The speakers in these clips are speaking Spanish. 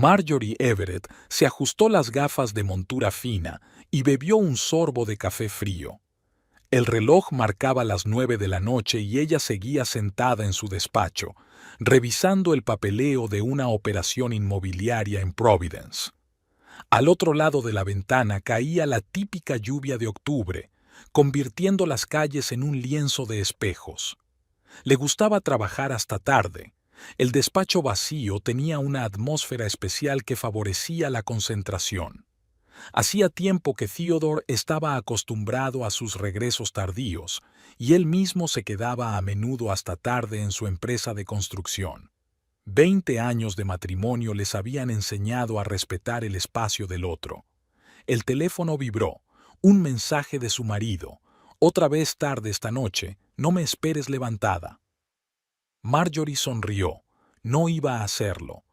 Marjorie Everett se ajustó las gafas de montura fina y bebió un sorbo de café frío. El reloj marcaba las 9 de la noche y ella seguía sentada en su despacho, revisando el papeleo de una operación inmobiliaria en Providence. Al otro lado de la ventana caía la típica lluvia de octubre, convirtiendo las calles en un lienzo de espejos. Le gustaba trabajar hasta tarde. El despacho vacío tenía una atmósfera especial que favorecía la concentración. Hacía tiempo que Theodore estaba acostumbrado a sus regresos tardíos, y él mismo se quedaba a menudo hasta tarde en su empresa de construcción. 20 años de matrimonio les habían enseñado a respetar el espacio del otro. El teléfono vibró. Un mensaje de su marido. «Otra vez tarde esta noche, no me esperes levantada». Marjorie sonrió. No iba a hacerlo.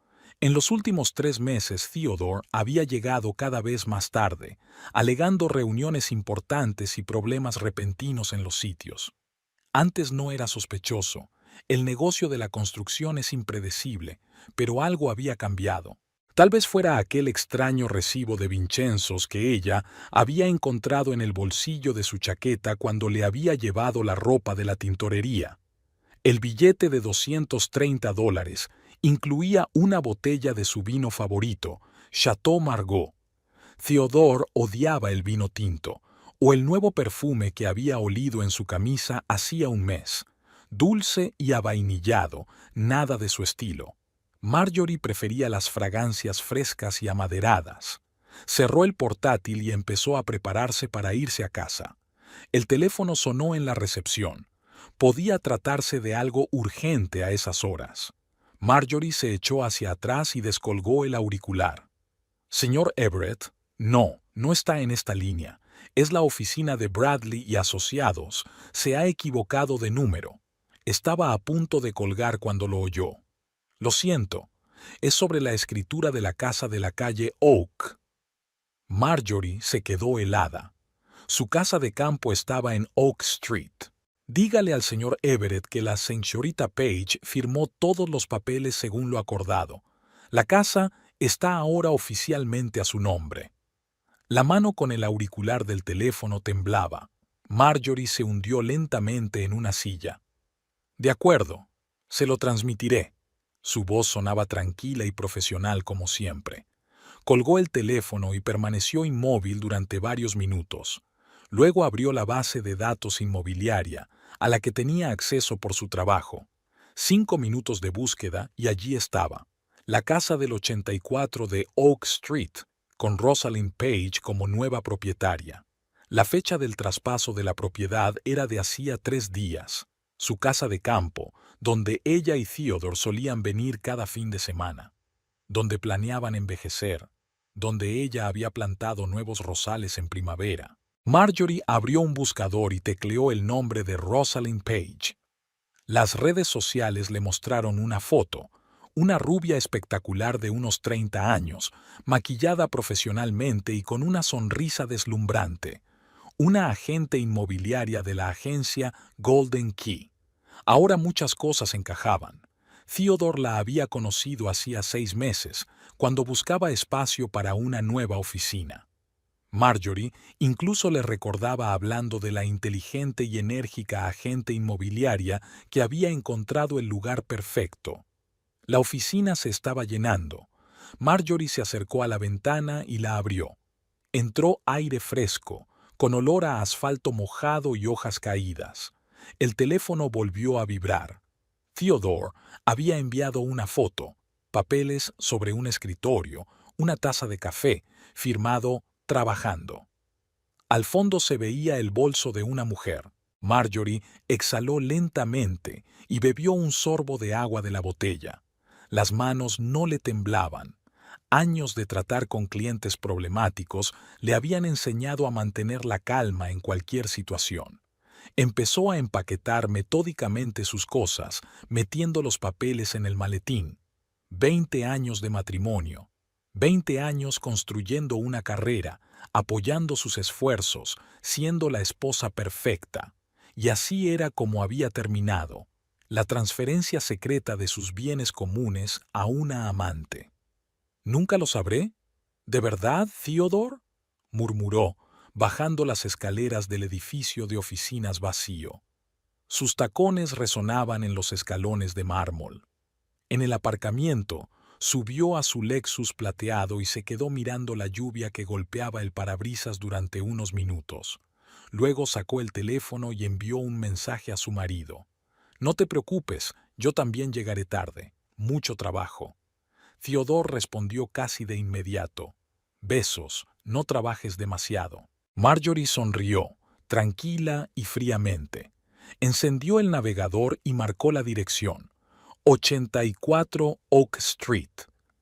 En los últimos 3 meses Theodore había llegado cada vez más tarde, alegando reuniones importantes y problemas repentinos en los sitios. Antes no era sospechoso. El negocio de la construcción es impredecible, pero algo había cambiado. Tal vez fuera aquel extraño recibo de Vincenzo's que ella había encontrado en el bolsillo de su chaqueta cuando le había llevado la ropa de la tintorería. El billete de $230 incluía una botella de su vino favorito, Chateau Margaux. Theodore odiaba el vino tinto, o el nuevo perfume que había olido en su camisa hacía un mes. Dulce y avainillado, nada de su estilo. Marjorie prefería las fragancias frescas y amaderadas. Cerró el portátil y empezó a prepararse para irse a casa. El teléfono sonó en la recepción. Podía tratarse de algo urgente a esas horas. Marjorie se echó hacia atrás y descolgó el auricular. «Señor Everett, no está en esta línea. Es la oficina de Bradley y Asociados. Se ha equivocado de número». Estaba a punto de colgar cuando lo oyó. «Lo siento. Es sobre la escritura de la casa de la calle Oak». Marjorie se quedó helada. Su casa de campo estaba en Oak Street. «Dígale al señor Everett que la señorita Page firmó todos los papeles según lo acordado. La casa está ahora oficialmente a su nombre». La mano con el auricular del teléfono temblaba. Marjorie se hundió lentamente en una silla. «De acuerdo, se lo transmitiré». Su voz sonaba tranquila y profesional como siempre. Colgó el teléfono y permaneció inmóvil durante varios minutos. Luego abrió la base de datos inmobiliaria, a la que tenía acceso por su trabajo. 5 minutos de búsqueda y allí estaba. La casa del 84 de Oak Street, con Rosalind Page como nueva propietaria. La fecha del traspaso de la propiedad era de hacía 3 días. Su casa de campo, donde ella y Theodore solían venir cada fin de semana. Donde planeaban envejecer. Donde ella había plantado nuevos rosales en primavera. Marjorie abrió un buscador y tecleó el nombre de Rosalind Page. Las redes sociales le mostraron una foto, una rubia espectacular de unos 30 años, maquillada profesionalmente y con una sonrisa deslumbrante. Una agente inmobiliaria de la agencia Golden Key. Ahora muchas cosas encajaban. Theodore la había conocido hacía 6 meses, cuando buscaba espacio para una nueva oficina. Marjorie incluso le recordaba hablando de la inteligente y enérgica agente inmobiliaria que había encontrado el lugar perfecto. La oficina se estaba llenando. Marjorie se acercó a la ventana y la abrió. Entró aire fresco, con olor a asfalto mojado y hojas caídas. El teléfono volvió a vibrar. Theodore había enviado una foto, papeles sobre un escritorio, una taza de café, firmado «Trabajando». Al fondo se veía el bolso de una mujer. Marjorie exhaló lentamente y bebió un sorbo de agua de la botella. Las manos no le temblaban. Años de tratar con clientes problemáticos le habían enseñado a mantener la calma en cualquier situación. Empezó a empaquetar metódicamente sus cosas, metiendo los papeles en el maletín. 20 años de matrimonio. 20 años construyendo una carrera, apoyando sus esfuerzos, siendo la esposa perfecta. Y así era como había terminado. La transferencia secreta de sus bienes comunes a una amante. ¿Nunca lo sabré? ¿De verdad, Theodore? Murmuró, bajando las escaleras del edificio de oficinas vacío. Sus tacones resonaban en los escalones de mármol. En el aparcamiento, subió a su Lexus plateado y se quedó mirando la lluvia que golpeaba el parabrisas durante unos minutos. Luego sacó el teléfono y envió un mensaje a su marido. «No te preocupes, yo también llegaré tarde. Mucho trabajo». Theodore respondió casi de inmediato. «Besos, no trabajes demasiado». Marjorie sonrió, tranquila y fríamente. Encendió el navegador y marcó la dirección. 84 Oak Street.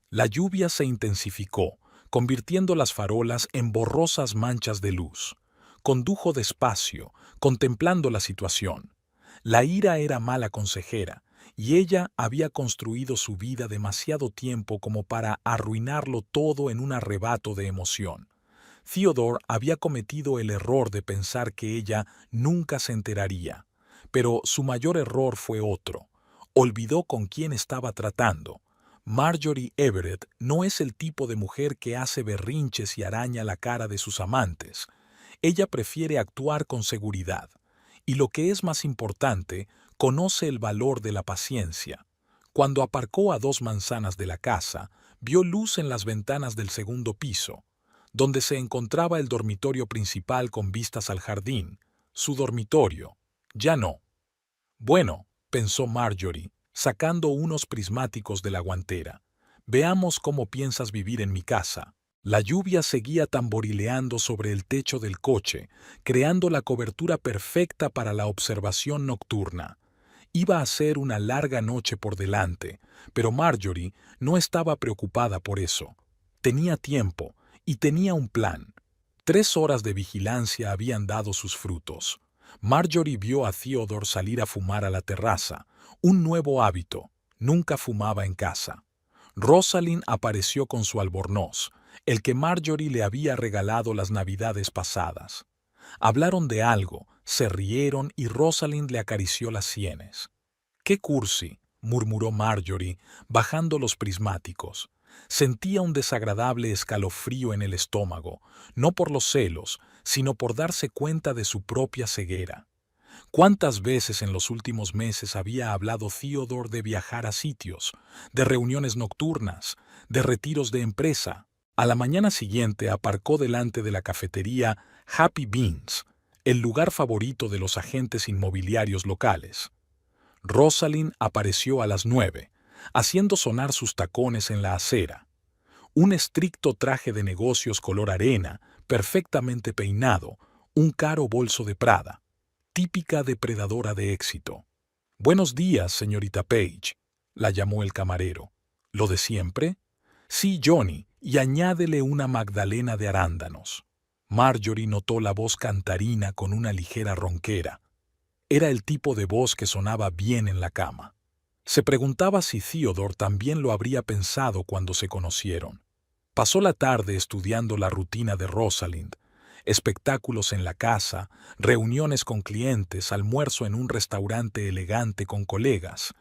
La lluvia se intensificó, convirtiendo las farolas en borrosas manchas de luz. Condujo despacio, contemplando la situación. La ira era mala consejera, y ella había construido su vida demasiado tiempo como para arruinarlo todo en un arrebato de emoción. Theodore había cometido el error de pensar que ella nunca se enteraría, pero su mayor error fue otro. Olvidó con quién estaba tratando. Marjorie Everett no es el tipo de mujer que hace berrinches y araña la cara de sus amantes. Ella prefiere actuar con seguridad. Y lo que es más importante, conoce el valor de la paciencia. Cuando aparcó a 2 manzanas de la casa, vio luz en las ventanas del segundo piso, donde se encontraba el dormitorio principal con vistas al jardín. Su dormitorio. Ya no. Bueno, pensó Marjorie, sacando unos prismáticos de la guantera. Veamos cómo piensas vivir en mi casa. La lluvia seguía tamborileando sobre el techo del coche, creando la cobertura perfecta para la observación nocturna. Iba a ser una larga noche por delante, pero Marjorie no estaba preocupada por eso. Tenía tiempo y tenía un plan. 3 horas de vigilancia habían dado sus frutos. Marjorie vio a Theodore salir a fumar a la terraza, un nuevo hábito. Nunca fumaba en casa. Rosalind apareció con su albornoz, el que Marjorie le había regalado las navidades pasadas. Hablaron de algo, se rieron y Rosalind le acarició las sienes. «¡Qué cursi!», murmuró Marjorie, bajando los prismáticos. Sentía un desagradable escalofrío en el estómago, no por los celos, sino por darse cuenta de su propia ceguera. ¿Cuántas veces en los últimos meses había hablado Theodore de viajar a sitios, de reuniones nocturnas, de retiros de empresa? A la mañana siguiente aparcó delante de la cafetería Happy Beans, el lugar favorito de los agentes inmobiliarios locales. Rosalind apareció a las 9, haciendo sonar sus tacones en la acera. Un estricto traje de negocios color arena, perfectamente peinado, un caro bolso de Prada. Típica depredadora de éxito. «Buenos días, señorita Page», la llamó el camarero. «¿Lo de siempre?» «Sí, Johnny, y añádele una magdalena de arándanos». Marjorie notó la voz cantarina con una ligera ronquera. Era el tipo de voz que sonaba bien en la cama. Se preguntaba si Theodore también lo habría pensado cuando se conocieron. Pasó la tarde estudiando la rutina de Rosalind. Espectáculos en la casa, reuniones con clientes, almuerzo en un restaurante elegante con colegas.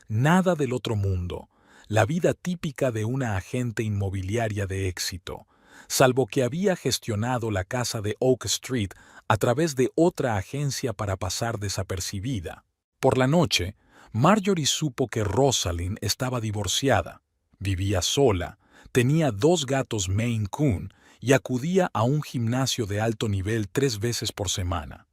Nada del otro mundo, la vida típica de una agente inmobiliaria de éxito, salvo que había gestionado la casa de Oak Street a través de otra agencia para pasar desapercibida. Por la noche, Marjorie supo que Rosalind estaba divorciada, vivía sola, tenía 2 gatos Maine Coon y acudía a un gimnasio de alto nivel 3 veces por semana.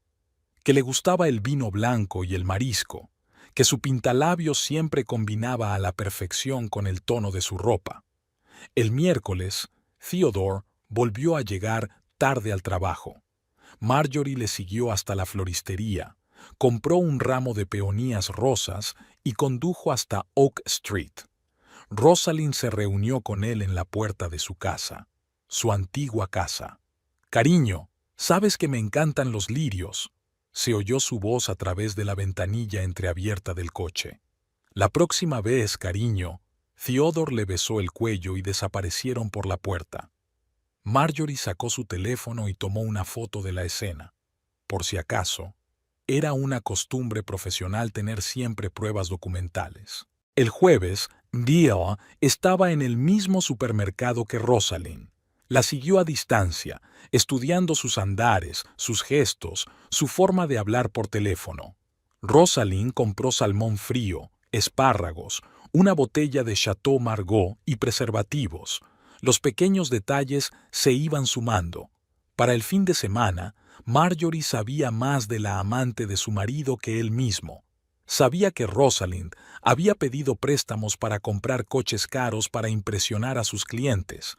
Que le gustaba el vino blanco y el marisco, que su pintalabios siempre combinaba a la perfección con el tono de su ropa. El miércoles, Theodore volvió a llegar tarde al trabajo. Marjorie le siguió hasta la floristería, compró un ramo de peonías rosas y condujo hasta Oak Street. Rosalind se reunió con él en la puerta de su casa, su antigua casa. «Cariño, sabes que me encantan los lirios», se oyó su voz a través de la ventanilla entreabierta del coche. «La próxima vez, cariño». Theodore le besó el cuello y desaparecieron por la puerta. Marjorie sacó su teléfono y tomó una foto de la escena. Por si acaso, era una costumbre profesional tener siempre pruebas documentales. El jueves, Bill estaba en el mismo supermercado que Rosalind. La siguió a distancia, estudiando sus andares, sus gestos, su forma de hablar por teléfono. Rosalind compró salmón frío, espárragos, una botella de Chateau Margaux y preservativos. Los pequeños detalles se iban sumando. Para el fin de semana, Marjorie sabía más de la amante de su marido que él mismo. Sabía que Rosalind había pedido préstamos para comprar coches caros para impresionar a sus clientes,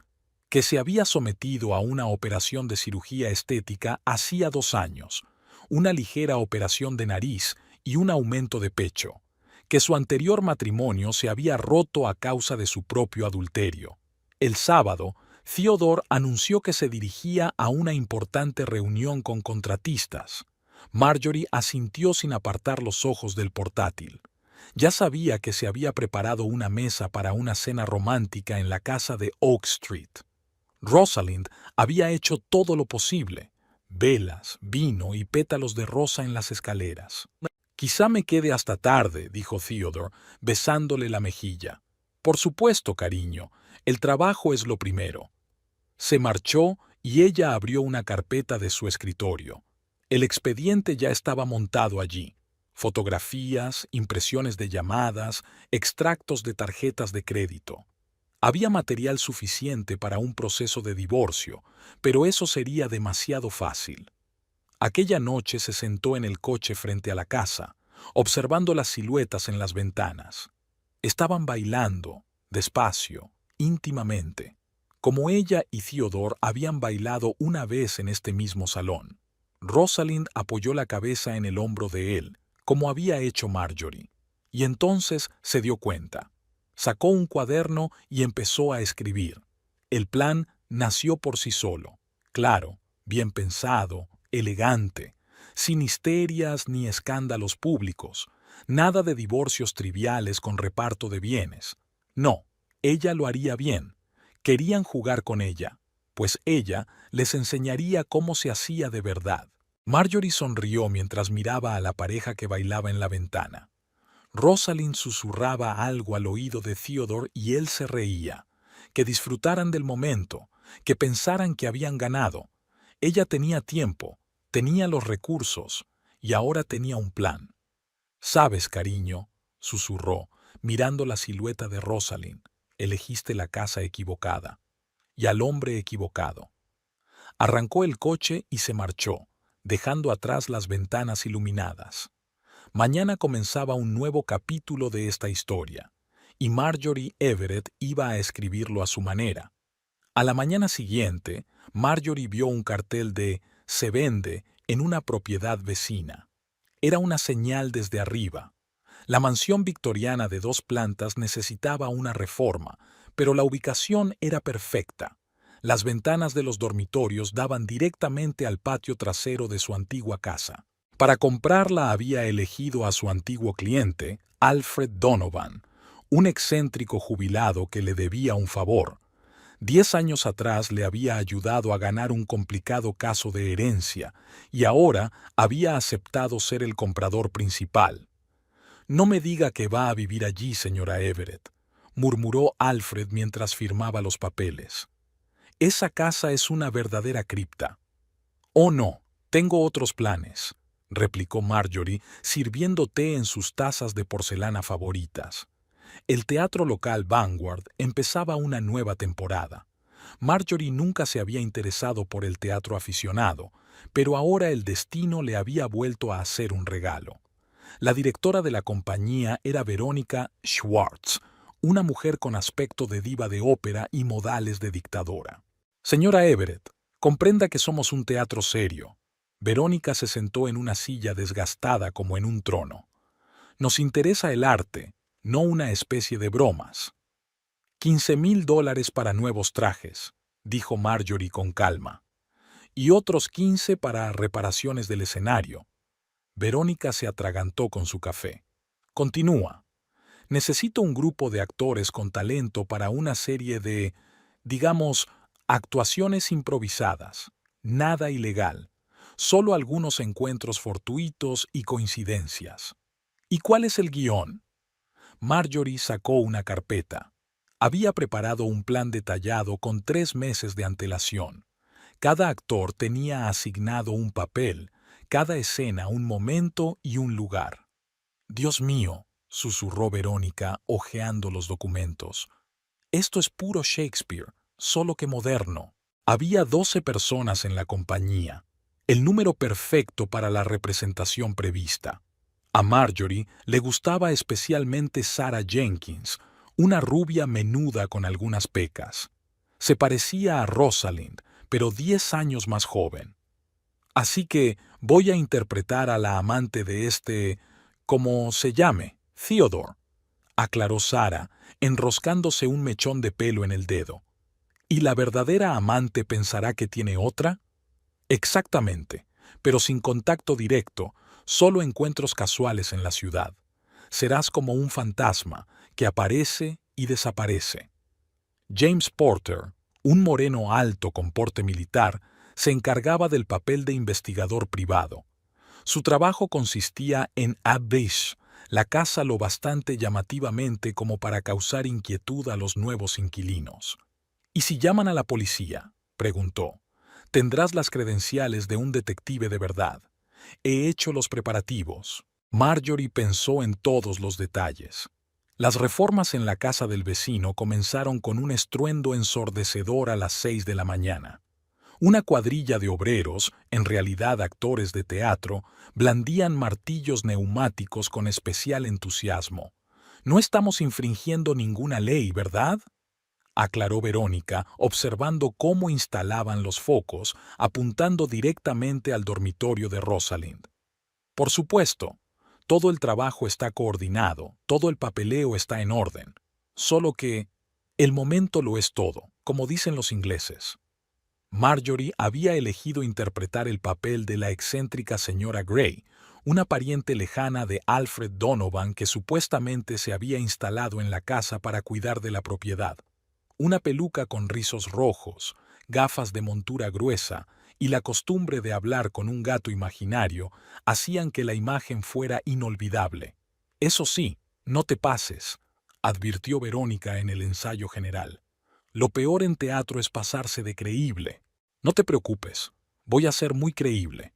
que se había sometido a una operación de cirugía estética hacía 2 años, una ligera operación de nariz y un aumento de pecho, que su anterior matrimonio se había roto a causa de su propio adulterio. El sábado, Theodore anunció que se dirigía a una importante reunión con contratistas. Marjorie asintió sin apartar los ojos del portátil. Ya sabía que se había preparado una mesa para una cena romántica en la casa de Oak Street. Rosalind había hecho todo lo posible: velas, vino y pétalos de rosa en las escaleras. «Quizá me quede hasta tarde», dijo Theodore, besándole la mejilla. «Por supuesto, cariño, el trabajo es lo primero». Se marchó y ella abrió una carpeta de su escritorio. El expediente ya estaba montado allí: fotografías, impresiones de llamadas, extractos de tarjetas de crédito. Había material suficiente para un proceso de divorcio, pero eso sería demasiado fácil. Aquella noche se sentó en el coche frente a la casa, observando las siluetas en las ventanas. Estaban bailando, despacio, íntimamente, como ella y Theodore habían bailado una vez en este mismo salón. Rosalind apoyó la cabeza en el hombro de él, como había hecho Marjorie, y entonces se dio cuenta. Sacó un cuaderno y empezó a escribir. El plan nació por sí solo, claro, bien pensado, elegante, sin histerias ni escándalos públicos, nada de divorcios triviales con reparto de bienes. No, ella lo haría bien. Querían jugar con ella, pues ella les enseñaría cómo se hacía de verdad. Marjorie sonrió mientras miraba a la pareja que bailaba en la ventana. Rosalind susurraba algo al oído de Theodore y él se reía. Que disfrutaran del momento, que pensaran que habían ganado. Ella tenía tiempo, tenía los recursos, y ahora tenía un plan. «Sabes, cariño», susurró, mirando la silueta de Rosalind, «elegiste la casa equivocada y al hombre equivocado». Arrancó el coche y se marchó, dejando atrás las ventanas iluminadas. Mañana comenzaba un nuevo capítulo de esta historia, y Marjorie Everett iba a escribirlo a su manera. A la mañana siguiente, Marjorie vio un cartel de «Se vende» en una propiedad vecina. Era una señal desde arriba. La mansión victoriana de 2 plantas necesitaba una reforma, pero la ubicación era perfecta. Las ventanas de los dormitorios daban directamente al patio trasero de su antigua casa. Para comprarla había elegido a su antiguo cliente, Alfred Donovan, un excéntrico jubilado que le debía un favor. 10 años atrás le había ayudado a ganar un complicado caso de herencia y ahora había aceptado ser el comprador principal. «No me diga que va a vivir allí, señora Everett», murmuró Alfred mientras firmaba los papeles. «Esa casa es una verdadera cripta». «Oh, no, tengo otros planes», replicó Marjorie, sirviendo té en sus tazas de porcelana favoritas. El teatro local Vanguard empezaba una nueva temporada. Marjorie nunca se había interesado por el teatro aficionado, pero ahora el destino le había vuelto a hacer un regalo. La directora de la compañía era Verónica Schwartz, una mujer con aspecto de diva de ópera y modales de dictadora. «Señora Everett, comprenda que somos un teatro serio». Verónica se sentó en una silla desgastada como en un trono. «Nos interesa el arte, no una especie de bromas». $15,000 para nuevos trajes», dijo Marjorie con calma. «Y otros 15 para reparaciones del escenario». Verónica se atragantó con su café. «Continúa. Necesito un grupo de actores con talento para una serie de, digamos, actuaciones improvisadas. Nada ilegal. Solo algunos encuentros fortuitos y coincidencias». «¿Y cuál es el guión?». Marjorie sacó una carpeta. Había preparado un plan detallado con 3 meses de antelación. Cada actor tenía asignado un papel, cada escena un momento y un lugar. «Dios mío», susurró Verónica, hojeando los documentos. «Esto es puro Shakespeare, solo que moderno». Había 12 personas en la compañía, el número perfecto para la representación prevista. A Marjorie le gustaba especialmente Sarah Jenkins, una rubia menuda con algunas pecas. Se parecía a Rosalind, pero 10 años más joven. «Así que voy a interpretar a la amante de como se llame, Theodore», aclaró Sarah, enroscándose un mechón de pelo en el dedo. «¿Y la verdadera amante pensará que tiene otra?» «Exactamente, pero sin contacto directo, solo encuentros casuales en la ciudad. Serás como un fantasma que aparece y desaparece». James Porter, un moreno alto con porte militar, se encargaba del papel de investigador privado. Su trabajo consistía en abish la casa lo bastante llamativamente como para causar inquietud a los nuevos inquilinos. «¿Y si llaman a la policía?», preguntó. «Tendrás las credenciales de un detective de verdad. He hecho los preparativos». Marjorie pensó en todos los detalles. Las reformas en la casa del vecino comenzaron con un estruendo ensordecedor a las 6 de la mañana. Una cuadrilla de obreros, en realidad actores de teatro, blandían martillos neumáticos con especial entusiasmo. «No estamos infringiendo ninguna ley, ¿verdad?», aclaró Verónica, observando cómo instalaban los focos, apuntando directamente al dormitorio de Rosalind. «Por supuesto, todo el trabajo está coordinado, todo el papeleo está en orden. Solo que el momento lo es todo, como dicen los ingleses». Marjorie había elegido interpretar el papel de la excéntrica señora Gray, una pariente lejana de Alfred Donovan que supuestamente se había instalado en la casa para cuidar de la propiedad. Una peluca con rizos rojos, gafas de montura gruesa y la costumbre de hablar con un gato imaginario hacían que la imagen fuera inolvidable. «Eso sí, no te pases», advirtió Verónica en el ensayo general. «Lo peor en teatro es pasarse de creíble. No te preocupes, voy a ser muy creíble».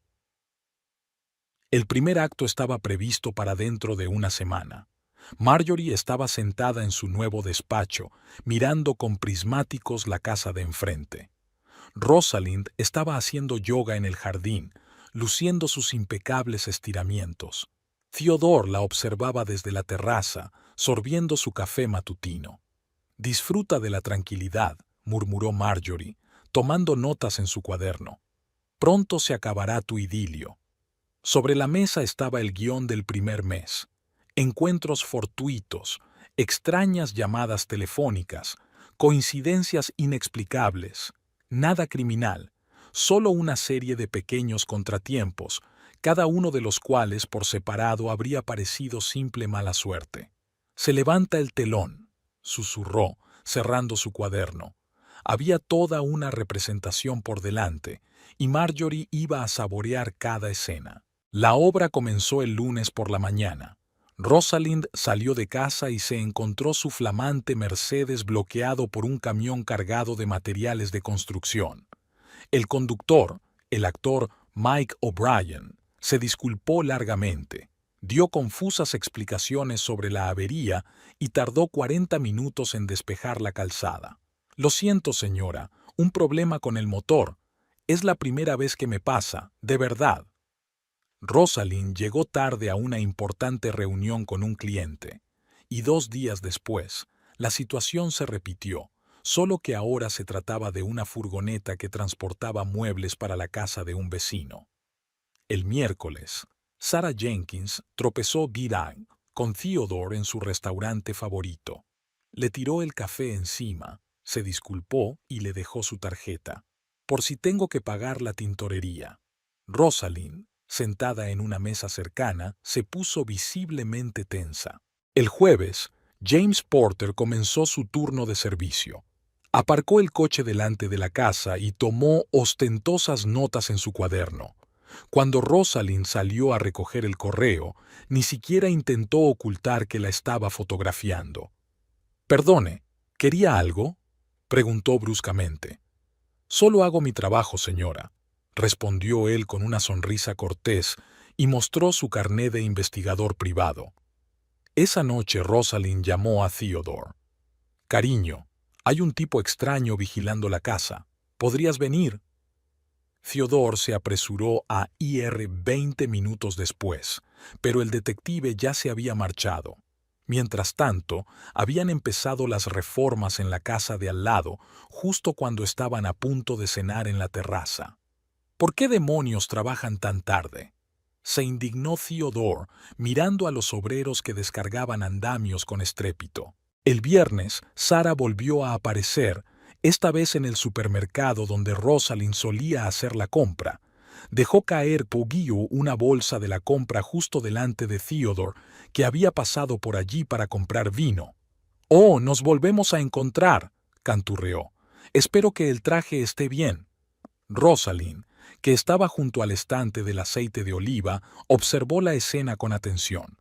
El primer acto estaba previsto para dentro de una semana. Marjorie estaba sentada en su nuevo despacho, mirando con prismáticos la casa de enfrente. Rosalind estaba haciendo yoga en el jardín, luciendo sus impecables estiramientos. Theodore la observaba desde la terraza, sorbiendo su café matutino. «Disfruta de la tranquilidad», murmuró Marjorie, tomando notas en su cuaderno. «Pronto se acabará tu idilio». Sobre la mesa estaba el guión del primer mes. Encuentros fortuitos, extrañas llamadas telefónicas, coincidencias inexplicables, nada criminal, solo una serie de pequeños contratiempos, cada uno de los cuales por separado habría parecido simple mala suerte. «Se levanta el telón», susurró, cerrando su cuaderno. Había toda una representación por delante, y Marjorie iba a saborear cada escena. La obra comenzó el lunes por la mañana. Rosalind salió de casa y se encontró su flamante Mercedes bloqueado por un camión cargado de materiales de construcción. El conductor, el actor Mike O'Brien, se disculpó largamente, dio confusas explicaciones sobre la avería y tardó 40 minutos en despejar la calzada. «Lo siento, señora, un problema con el motor. Es la primera vez que me pasa, de verdad». Rosalind llegó tarde a una importante reunión con un cliente, y 2 días después, la situación se repitió, solo que ahora se trataba de una furgoneta que transportaba muebles para la casa de un vecino. El miércoles, Sarah Jenkins tropezó Girang con Theodore en su restaurante favorito. Le tiró el café encima, se disculpó y le dejó su tarjeta. «Por si tengo que pagar la tintorería». Rosalind, sentada en una mesa cercana, se puso visiblemente tensa. El jueves, James Porter comenzó su turno de servicio. Aparcó el coche delante de la casa y tomó ostentosas notas en su cuaderno. Cuando Rosalind salió a recoger el correo, ni siquiera intentó ocultar que la estaba fotografiando. «Perdone, ¿quería algo?», preguntó bruscamente. «Solo hago mi trabajo, señora», respondió él con una sonrisa cortés y mostró su carné de investigador privado. Esa noche Rosalind llamó a Theodore. «Cariño, hay un tipo extraño vigilando la casa. ¿Podrías venir?». Theodore se apresuró a ir 20 minutos después, pero el detective ya se había marchado. Mientras tanto, habían empezado las reformas en la casa de al lado, justo cuando estaban a punto de cenar en la terraza. «¿Por qué demonios trabajan tan tarde?», se indignó Theodore, mirando a los obreros que descargaban andamios con estrépito. El viernes, Sara volvió a aparecer, esta vez en el supermercado donde Rosalind solía hacer la compra. Dejó caer Poggio una bolsa de la compra justo delante de Theodore, que había pasado por allí para comprar vino. «Oh, nos volvemos a encontrar», canturreó. «Espero que el traje esté bien». Rosalind, que estaba junto al estante del aceite de oliva, observó la escena con atención.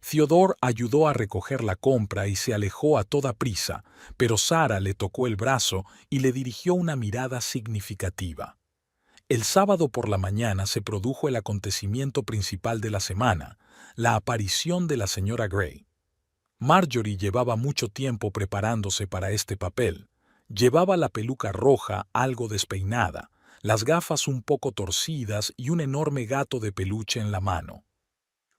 Theodore ayudó a recoger la compra y se alejó a toda prisa, pero Sara le tocó el brazo y le dirigió una mirada significativa. El sábado por la mañana se produjo el acontecimiento principal de la semana, la aparición de la señora Gray. Marjorie llevaba mucho tiempo preparándose para este papel. Llevaba la peluca roja algo despeinada, las gafas un poco torcidas y un enorme gato de peluche en la mano.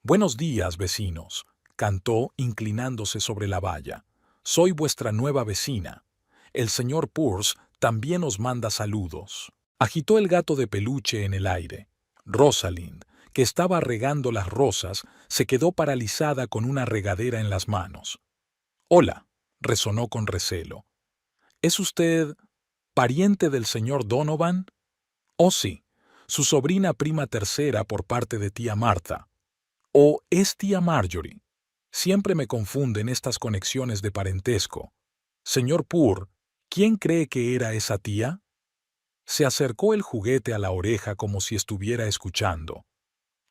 «Buenos días, vecinos», cantó inclinándose sobre la valla. «Soy vuestra nueva vecina. El señor Pearce también os manda saludos». Agitó el gato de peluche en el aire. Rosalind, que estaba regando las rosas, se quedó paralizada con una regadera en las manos. «Hola», resonó con recelo. «¿Es usted pariente del señor Donovan?» «Oh, sí, su sobrina prima tercera por parte de tía Martha». «¿O es tía Marjorie?». Siempre me confunden estas conexiones de parentesco. «Señor Poor, ¿quién cree que era esa tía?». Se acercó el juguete a la oreja como si estuviera escuchando.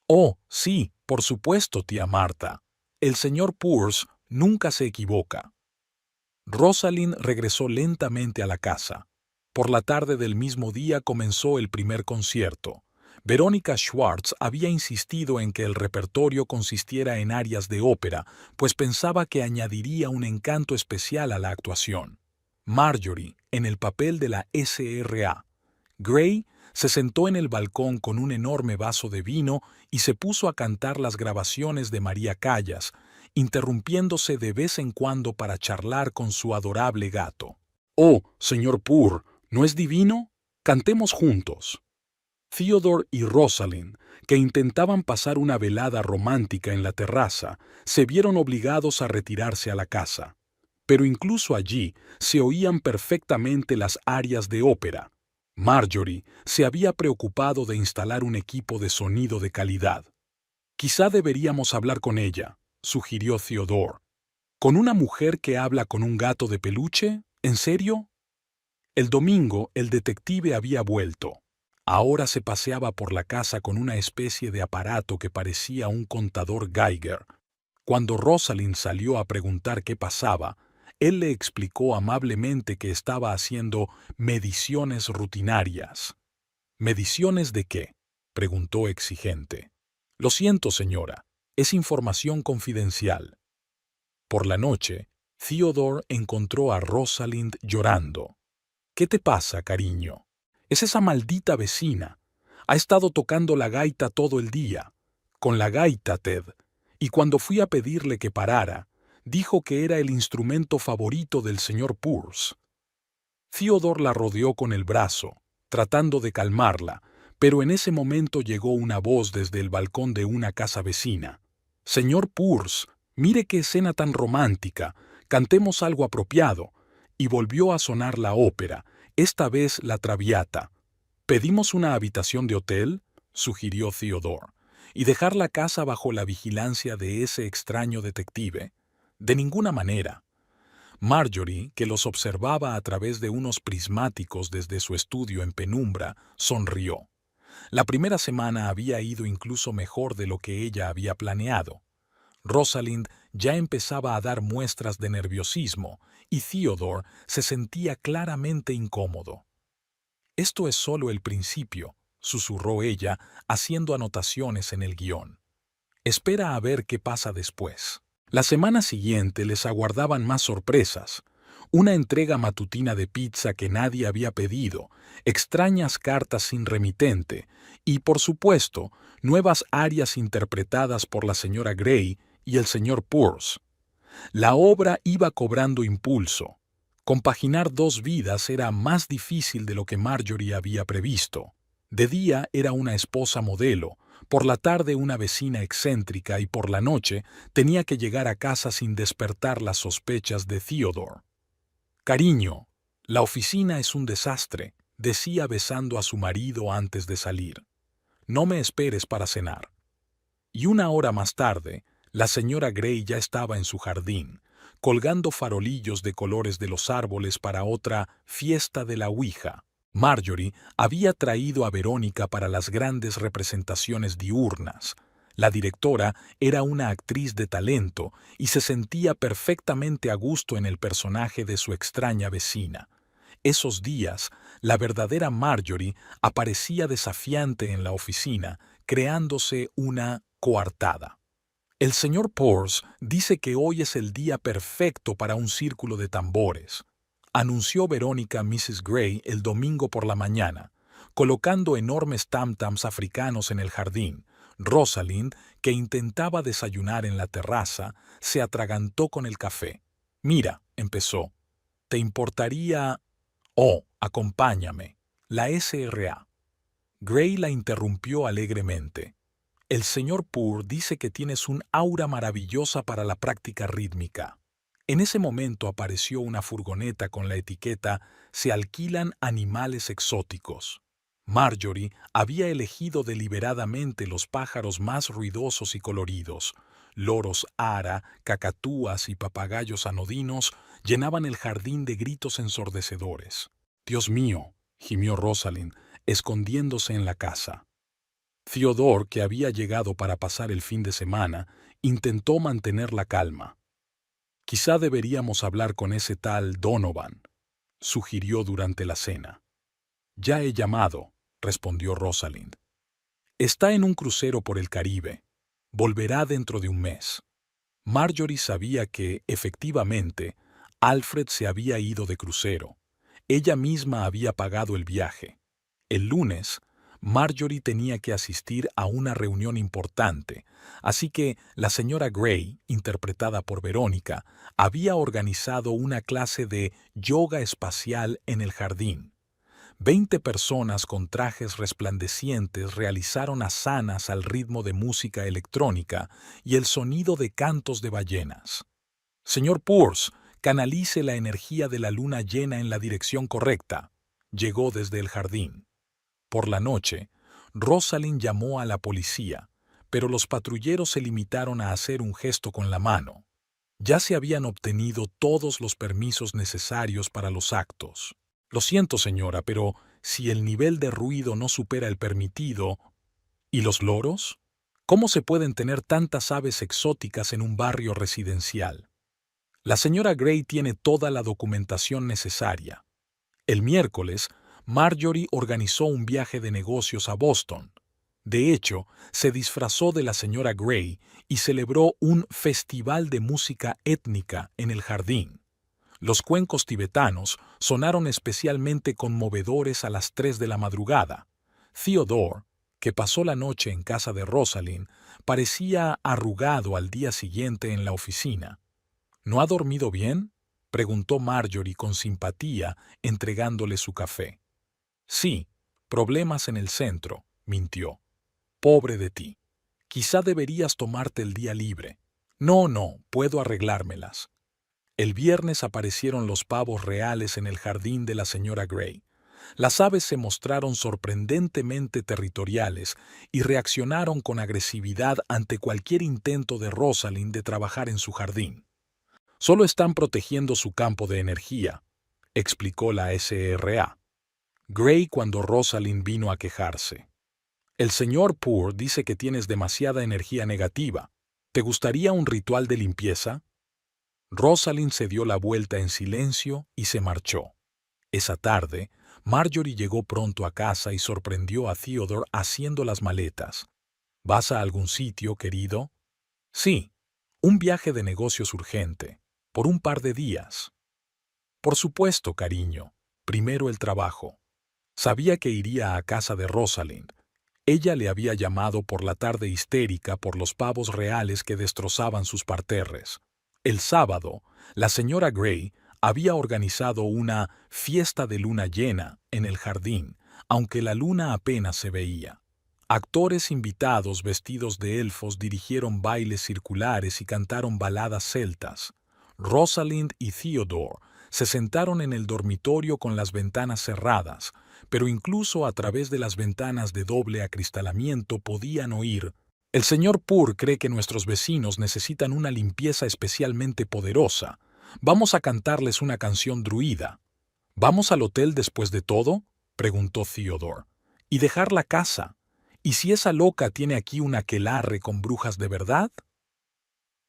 «Oh, sí, por supuesto, tía Marta. El señor Pearce nunca se equivoca». Rosalind regresó lentamente a la casa. Por la tarde del mismo día comenzó el primer concierto. Verónica Schwartz había insistido en que el repertorio consistiera en arias de ópera, pues pensaba que añadiría un encanto especial a la actuación. Marjorie, en el papel de la SRA. Gray se sentó en el balcón con un enorme vaso de vino y se puso a cantar las grabaciones de María Callas, interrumpiéndose de vez en cuando para charlar con su adorable gato. «Oh, señor Poor, ¿no es divino? Cantemos juntos». Theodore y Rosalind, que intentaban pasar una velada romántica en la terraza, se vieron obligados a retirarse a la casa. Pero incluso allí se oían perfectamente las arias de ópera. Marjorie se había preocupado de instalar un equipo de sonido de calidad. «Quizá deberíamos hablar con ella», sugirió Theodore. «¿Con una mujer que habla con un gato de peluche? ¿En serio?». El domingo el detective había vuelto. Ahora se paseaba por la casa con una especie de aparato que parecía un contador Geiger. Cuando Rosalind salió a preguntar qué pasaba, él le explicó amablemente que estaba haciendo mediciones rutinarias. «¿Mediciones de qué?», preguntó exigente. «Lo siento, señora, es información confidencial». Por la noche, Theodore encontró a Rosalind llorando. «¿Qué te pasa, cariño?». «Es esa maldita vecina. Ha estado tocando la gaita todo el día». «Con la gaita, Ted. Y cuando fui a pedirle que parara, dijo que era el instrumento favorito del señor Pearce». Theodore la rodeó con el brazo, tratando de calmarla, pero en ese momento llegó una voz desde el balcón de una casa vecina. «Señor Pearce, mire qué escena tan romántica, cantemos algo apropiado». Y volvió a sonar la ópera, esta vez la Traviata. «¿Pedimos una habitación de hotel?», sugirió Theodore, «y dejar la casa bajo la vigilancia de ese extraño detective». «De ninguna manera». Marjorie, que los observaba a través de unos prismáticos desde su estudio en penumbra, sonrió. La primera semana había ido incluso mejor de lo que ella había planeado. Rosalind ya empezaba a dar muestras de nerviosismo y Theodore se sentía claramente incómodo. «Esto es solo el principio», susurró ella, haciendo anotaciones en el guión. «Espera a ver qué pasa después». La semana siguiente les aguardaban más sorpresas. Una entrega matutina de pizza que nadie había pedido, extrañas cartas sin remitente y, por supuesto, nuevas arias interpretadas por la señora Gray y el señor Peirce. La obra iba cobrando impulso. Compaginar dos vidas era más difícil de lo que Marjorie había previsto. De día era una esposa modelo, por la tarde una vecina excéntrica y por la noche tenía que llegar a casa sin despertar las sospechas de Theodore. «Cariño, la oficina es un desastre», decía besando a su marido antes de salir. «No me esperes para cenar». Y una hora más tarde, la señora Gray ya estaba en su jardín, colgando farolillos de colores de los árboles para otra fiesta de la Ouija. Marjorie había traído a Verónica para las grandes representaciones diurnas. La directora era una actriz de talento y se sentía perfectamente a gusto en el personaje de su extraña vecina. Esos días, la verdadera Marjorie aparecía desafiante en la oficina, creándose una coartada. «El señor Peirce dice que hoy es el día perfecto para un círculo de tambores», anunció Verónica a Mrs. Gray el domingo por la mañana, colocando enormes tam-tams africanos en el jardín. Rosalind, que intentaba desayunar en la terraza, se atragantó con el café. «Mira», empezó, «¿te importaría...?» «Oh, acompáñame. La SRA». Gray la interrumpió alegremente. «El señor Peirce dice que tienes un aura maravillosa para la práctica rítmica». En ese momento apareció una furgoneta con la etiqueta «Se alquilan animales exóticos». Marjorie había elegido deliberadamente los pájaros más ruidosos y coloridos. Loros ara, cacatúas y papagayos anodinos llenaban el jardín de gritos ensordecedores. «Dios mío», gimió Rosalind, escondiéndose en la casa. Theodore, que había llegado para pasar el fin de semana, intentó mantener la calma. «Quizá deberíamos hablar con ese tal Donovan», sugirió durante la cena. «Ya he llamado», respondió Rosalind. «Está en un crucero por el Caribe. Volverá dentro de un mes». Marjorie sabía que, efectivamente, Alfred se había ido de crucero. Ella misma había pagado el viaje. El lunes, Marjorie tenía que asistir a una reunión importante, así que la señora Gray, interpretada por Verónica, había organizado una clase de yoga espacial en el jardín. 20 personas con trajes resplandecientes realizaron asanas al ritmo de música electrónica y el sonido de cantos de ballenas. «Señor Peirce, canalice la energía de la luna llena en la dirección correcta», llegó desde el jardín. Por la noche, Rosalind llamó a la policía, pero los patrulleros se limitaron a hacer un gesto con la mano. Ya se habían obtenido todos los permisos necesarios para los actos. «Lo siento, señora, pero si el nivel de ruido no supera el permitido...» «¿Y los loros? ¿Cómo se pueden tener tantas aves exóticas en un barrio residencial?» «La señora Gray tiene toda la documentación necesaria». El miércoles, Marjorie organizó un viaje de negocios a Boston. De hecho, se disfrazó de la señora Gray y celebró un festival de música étnica en el jardín. Los cuencos tibetanos sonaron especialmente conmovedores a las 3 de la madrugada. Theodore, que pasó la noche en casa de Rosalind, parecía arrugado al día siguiente en la oficina. «¿No ha dormido bien?», preguntó Marjorie con simpatía, entregándole su café. «Sí, problemas en el centro», mintió. «Pobre de ti. Quizá deberías tomarte el día libre». «No, puedo arreglármelas». El viernes aparecieron los pavos reales en el jardín de la señora Gray. Las aves se mostraron sorprendentemente territoriales y reaccionaron con agresividad ante cualquier intento de Rosalind de trabajar en su jardín. «Solo están protegiendo su campo de energía», explicó la SRA. Gray cuando Rosalind vino a quejarse. El señor Poor dice que tienes demasiada energía negativa. ¿Te gustaría un ritual de limpieza? Rosalind se dio la vuelta en silencio y se marchó. Esa tarde, Marjorie llegó pronto a casa y sorprendió a Theodore haciendo las maletas. ¿Vas a algún sitio, querido? Sí, un viaje de negocios urgente, por un par de días. Por supuesto, cariño. Primero el trabajo. Sabía que iría a casa de Rosalind. Ella le había llamado por la tarde histérica por los pavos reales que destrozaban sus parterres. El sábado, la señora Gray había organizado una fiesta de luna llena en el jardín, aunque la luna apenas se veía. Actores invitados vestidos de elfos dirigieron bailes circulares y cantaron baladas celtas. Rosalind y Theodore se sentaron en el dormitorio con las ventanas cerradas, pero incluso a través de las ventanas de doble acristalamiento podían oír: «El señor Poor cree que nuestros vecinos necesitan una limpieza especialmente poderosa. Vamos a cantarles una canción druida». «¿Vamos al hotel después de todo?», preguntó Theodore. «¿Y dejar la casa? ¿Y si esa loca tiene aquí un aquelarre con brujas de verdad?».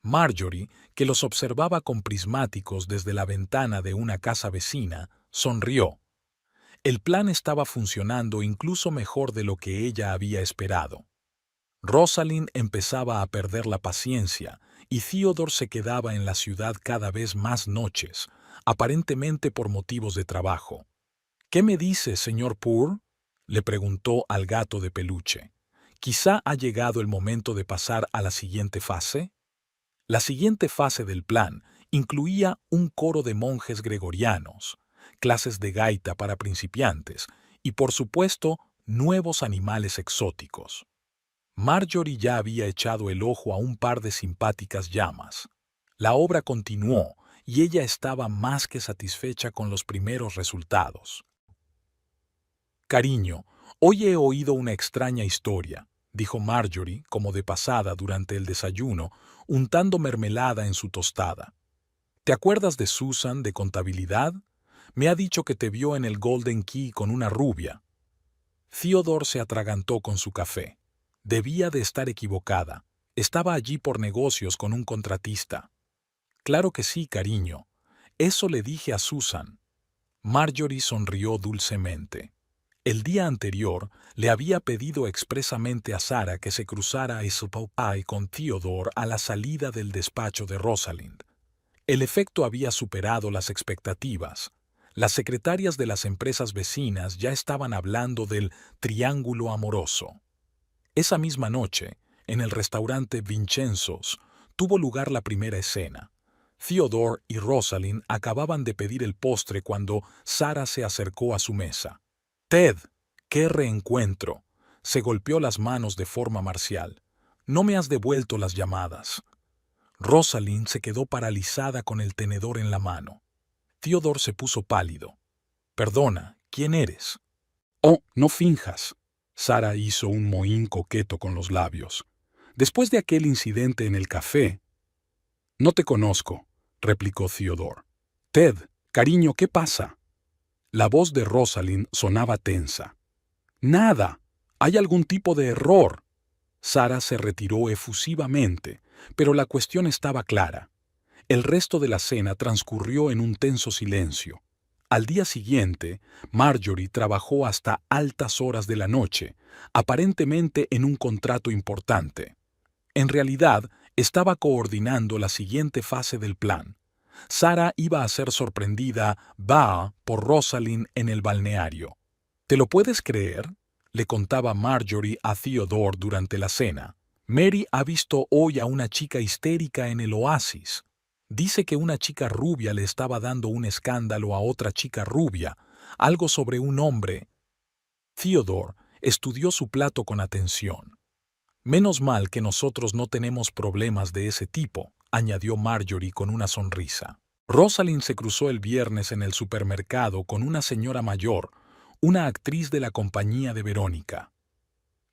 Marjorie, que los observaba con prismáticos desde la ventana de una casa vecina, sonrió. El plan estaba funcionando incluso mejor de lo que ella había esperado. Rosalind empezaba a perder la paciencia y Theodore se quedaba en la ciudad cada vez más noches, aparentemente por motivos de trabajo. «¿Qué me dice, señor Poor?», le preguntó al gato de peluche. «¿Quizá ha llegado el momento de pasar a la siguiente fase?». La siguiente fase del plan incluía un coro de monjes gregorianos, clases de gaita para principiantes y, por supuesto, nuevos animales exóticos. Marjorie ya había echado el ojo a un par de simpáticas llamas. La obra continuó y ella estaba más que satisfecha con los primeros resultados. «Cariño, hoy he oído una extraña historia», dijo Marjorie, como de pasada durante el desayuno, untando mermelada en su tostada. «¿Te acuerdas de Susan de contabilidad? Me ha dicho que te vio en el Golden Key con una rubia». Theodore se atragantó con su café. Debía de estar equivocada. Estaba allí por negocios con un contratista. «Claro que sí, cariño. Eso le dije a Susan». Marjorie sonrió dulcemente. El día anterior le había pedido expresamente a Sarah que se cruzara a Apple Pie con Theodore a la salida del despacho de Rosalind. El efecto había superado las expectativas. Las secretarias de las empresas vecinas ya estaban hablando del triángulo amoroso. Esa misma noche, en el restaurante Vincenzo's, tuvo lugar la primera escena. Theodore y Rosalind acababan de pedir el postre cuando Sarah se acercó a su mesa. «Ted, qué reencuentro», se golpeó las manos de forma marcial. «No me has devuelto las llamadas». Rosalind se quedó paralizada con el tenedor en la mano. Theodore se puso pálido. «Perdona, ¿quién eres?». «Oh, no finjas». Sarah hizo un mohín coqueto con los labios. «Después de aquel incidente en el café». «No te conozco», replicó Theodore. «Ted, cariño, ¿qué pasa?». La voz de Rosalind sonaba tensa. «Nada. Hay algún tipo de error». Sarah se retiró efusivamente, pero la cuestión estaba clara. El resto de la cena transcurrió en un tenso silencio. Al día siguiente, Marjorie trabajó hasta altas horas de la noche, aparentemente en un contrato importante. En realidad, estaba coordinando la siguiente fase del plan. Sarah iba a ser sorprendida por Rosalind en el balneario. «¿Te lo puedes creer?», le contaba Marjorie a Theodore durante la cena. «Mary ha visto hoy a una chica histérica en el oasis. Dice que una chica rubia le estaba dando un escándalo a otra chica rubia, algo sobre un hombre». Theodore estudió su plato con atención. «Menos mal que nosotros no tenemos problemas de ese tipo», añadió Marjorie con una sonrisa. Rosalind se cruzó el viernes en el supermercado con una señora mayor, una actriz de la compañía de Verónica.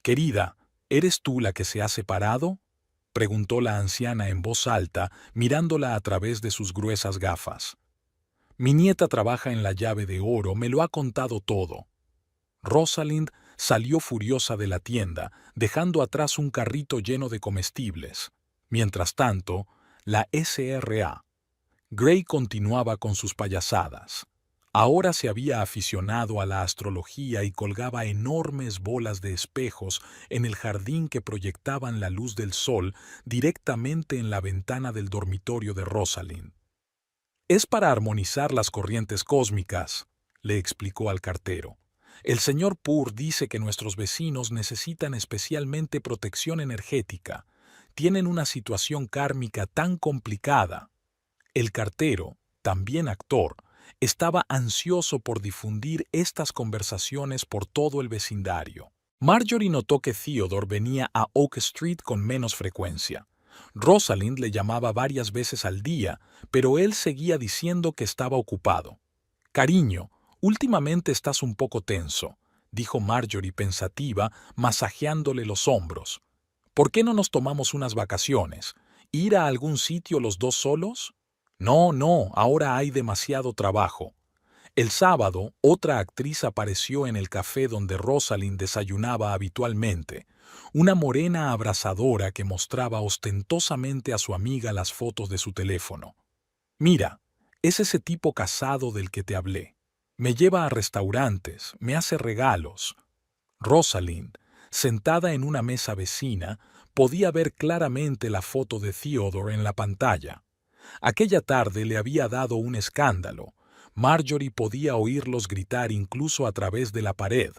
«Querida, ¿eres tú la que se ha separado?», preguntó la anciana en voz alta, mirándola a través de sus gruesas gafas. «Mi nieta trabaja en la llave de oro, me lo ha contado todo». Rosalind salió furiosa de la tienda, dejando atrás un carrito lleno de comestibles. Mientras tanto, la SRA. Gray continuaba con sus payasadas. Ahora se había aficionado a la astrología y colgaba enormes bolas de espejos en el jardín que proyectaban la luz del sol directamente en la ventana del dormitorio de Rosalind. «Es para armonizar las corrientes cósmicas», le explicó al cartero. «El señor Purr dice que nuestros vecinos necesitan especialmente protección energética. Tienen una situación kármica tan complicada». El cartero, también actor, estaba ansioso por difundir estas conversaciones por todo el vecindario. Marjorie notó que Theodore venía a Oak Street con menos frecuencia. Rosalind le llamaba varias veces al día, pero él seguía diciendo que estaba ocupado. «Cariño, últimamente estás un poco tenso», dijo Marjorie pensativa, masajeándole los hombros. «¿Por qué no nos tomamos unas vacaciones? ¿Ir a algún sitio los dos solos?» «No, no, ahora hay demasiado trabajo». El sábado, otra actriz apareció en el café donde Rosalind desayunaba habitualmente, una morena abrasadora que mostraba ostentosamente a su amiga las fotos de su teléfono. «Mira, es ese tipo casado del que te hablé. Me lleva a restaurantes, me hace regalos». Rosalind, sentada en una mesa vecina, podía ver claramente la foto de Theodore en la pantalla. Aquella tarde le había dado un escándalo. Marjorie podía oírlos gritar incluso a través de la pared.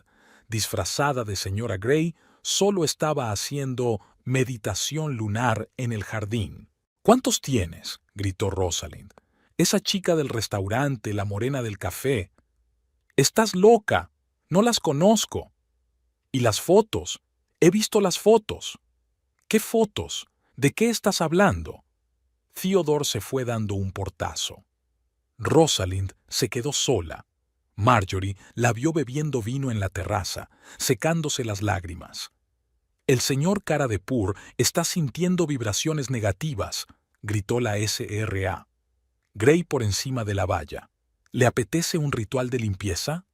Disfrazada de señora Gray, solo estaba haciendo meditación lunar en el jardín. «¿Cuántos tienes?», gritó Rosalind. «Esa chica del restaurante, la morena del café». «Estás loca. No las conozco». «¿Y las fotos? He visto las fotos». «¿Qué fotos? ¿De qué estás hablando?» Theodore se fue dando un portazo. Rosalind se quedó sola. Marjorie la vio bebiendo vino en la terraza, secándose las lágrimas. «El señor Cara de Purr está sintiendo vibraciones negativas», gritó la SRA. Gray por encima de la valla. «¿Le apetece un ritual de limpieza?»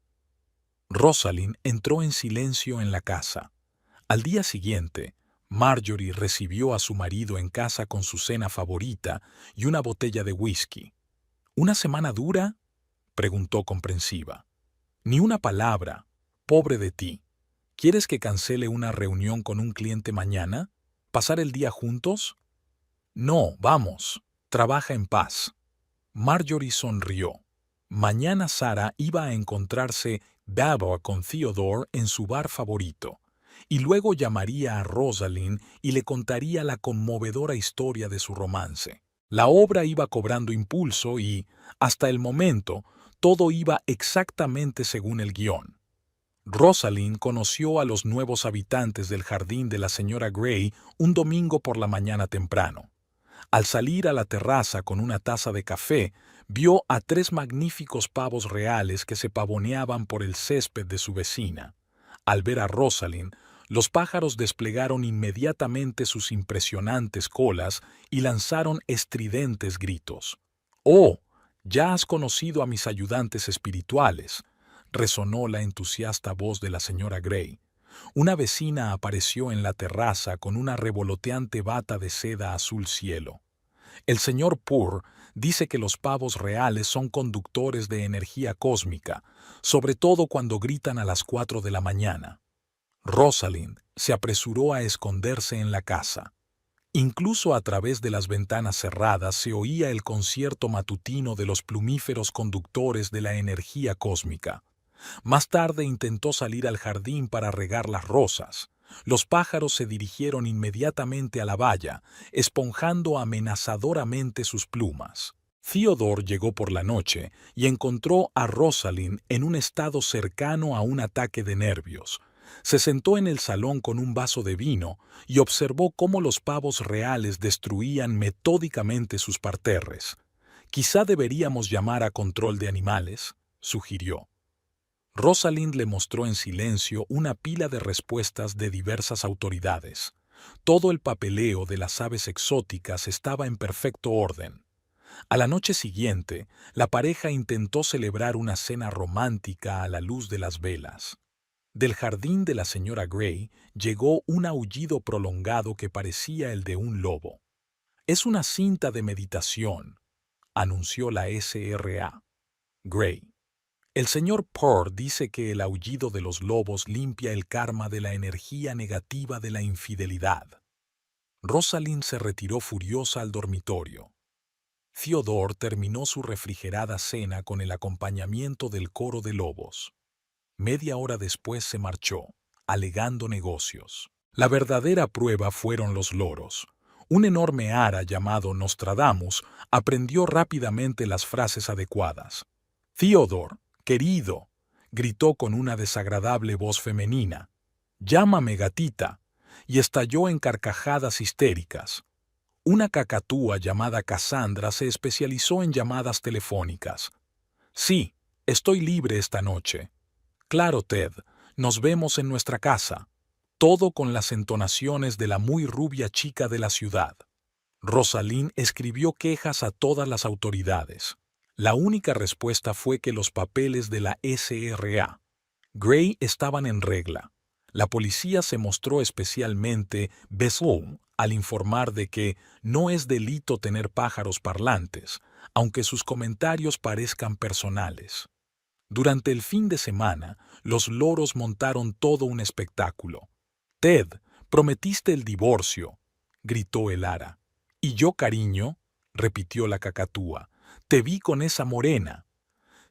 Rosalind entró en silencio en la casa. Al día siguiente, Marjorie recibió a su marido en casa con su cena favorita y una botella de whisky. «¿Una semana dura?», preguntó comprensiva. «Ni una palabra. Pobre de ti. ¿Quieres que cancele una reunión con un cliente mañana? ¿Pasar el día juntos?» «No, vamos. Trabaja en paz». Marjorie sonrió. Mañana Sarah iba a encontrarse baba con Theodore en su bar favorito, y luego llamaría a Rosalind y le contaría la conmovedora historia de su romance. La obra iba cobrando impulso y, hasta el momento, todo iba exactamente según el guión. Rosalind conoció a los nuevos habitantes del jardín de la señora Gray un domingo por la mañana temprano. Al salir a la terraza con una taza de café, vio a 3 magníficos pavos reales que se pavoneaban por el césped de su vecina. Al ver a Rosalind, los pájaros desplegaron inmediatamente sus impresionantes colas y lanzaron estridentes gritos. «¡Oh! Ya has conocido a mis ayudantes espirituales», resonó la entusiasta voz de la señora Gray. Una vecina apareció en la terraza con una revoloteante bata de seda azul cielo. «El señor Purr dice que los pavos reales son conductores de energía cósmica, sobre todo cuando gritan a las 4 de la mañana». Rosalind se apresuró a esconderse en la casa. Incluso a través de las ventanas cerradas se oía el concierto matutino de los plumíferos conductores de la energía cósmica. Más tarde intentó salir al jardín para regar las rosas. Los pájaros se dirigieron inmediatamente a la valla, esponjando amenazadoramente sus plumas. Theodore llegó por la noche y encontró a Rosalind en un estado cercano a un ataque de nervios. Se sentó en el salón con un vaso de vino y observó cómo los pavos reales destruían metódicamente sus parterres. «Quizá deberíamos llamar a control de animales», sugirió. Rosalind le mostró en silencio una pila de respuestas de diversas autoridades. Todo el papeleo de las aves exóticas estaba en perfecto orden. A la noche siguiente, la pareja intentó celebrar una cena romántica a la luz de las velas. Del jardín de la señora Gray llegó un aullido prolongado que parecía el de un lobo. «Es una cinta de meditación», anunció la SRA. Gray. «El señor Poor dice que el aullido de los lobos limpia el karma de la energía negativa de la infidelidad». Rosalind se retiró furiosa al dormitorio. Theodore terminó su refrigerada cena con el acompañamiento del coro de lobos. Media hora después se marchó, alegando negocios. La verdadera prueba fueron los loros. Un enorme ara llamado Nostradamus aprendió rápidamente las frases adecuadas. «Theodore, querido», gritó con una desagradable voz femenina, «llámame gatita», y estalló en carcajadas histéricas. Una cacatúa llamada Cassandra se especializó en llamadas telefónicas. «Sí, estoy libre esta noche». «Claro, Ted, nos vemos en nuestra casa». Todo con las entonaciones de la muy rubia chica de la ciudad. Rosalind escribió quejas a todas las autoridades. La única respuesta fue que los papeles de la SRA. Gray estaban en regla. La policía se mostró especialmente besoul al informar de que no es delito tener pájaros parlantes, aunque sus comentarios parezcan personales. Durante el fin de semana, los loros montaron todo un espectáculo. «Ted, prometiste el divorcio», gritó el ara. «Y yo, cariño», repitió la cacatúa, «te vi con esa morena».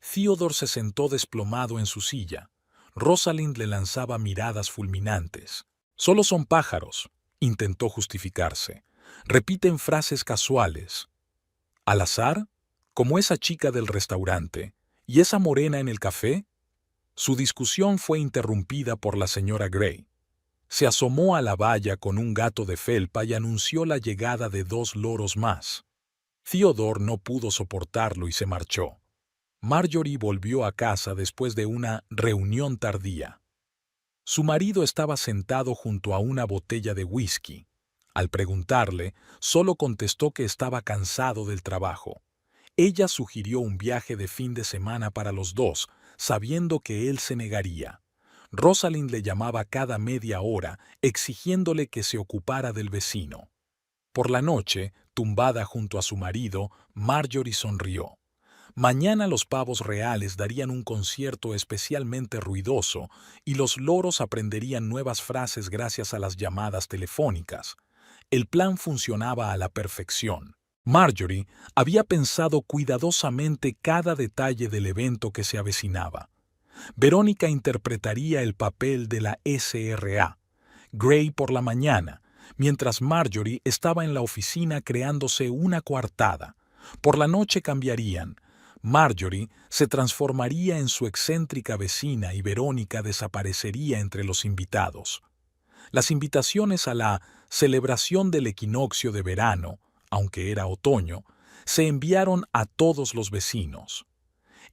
Theodore se sentó desplomado en su silla. Rosalind le lanzaba miradas fulminantes. «Solo son pájaros», intentó justificarse. «Repiten frases casuales». «¿Al azar? Como esa chica del restaurante. ¿Y esa morena en el café?» Su discusión fue interrumpida por la señora Gray. Se asomó a la valla con un gato de felpa y anunció la llegada de 2 loros más. Theodore no pudo soportarlo y se marchó. Marjorie volvió a casa después de una reunión tardía. Su marido estaba sentado junto a una botella de whisky. Al preguntarle, solo contestó que estaba cansado del trabajo. Ella sugirió un viaje de fin de semana para los dos, sabiendo que él se negaría. Rosalind le llamaba cada media hora, exigiéndole que se ocupara del vecino. Por la noche, tumbada junto a su marido, Marjorie sonrió. Mañana los pavos reales darían un concierto especialmente ruidoso y los loros aprenderían nuevas frases gracias a las llamadas telefónicas. El plan funcionaba a la perfección. Marjorie había pensado cuidadosamente cada detalle del evento que se avecinaba. Verónica interpretaría el papel de la SRA. Gray por la mañana, mientras Marjorie estaba en la oficina creándose una coartada. Por la noche cambiarían. Marjorie se transformaría en su excéntrica vecina y Verónica desaparecería entre los invitados. Las invitaciones a la celebración del equinoccio de verano, aunque era otoño, se enviaron a todos los vecinos.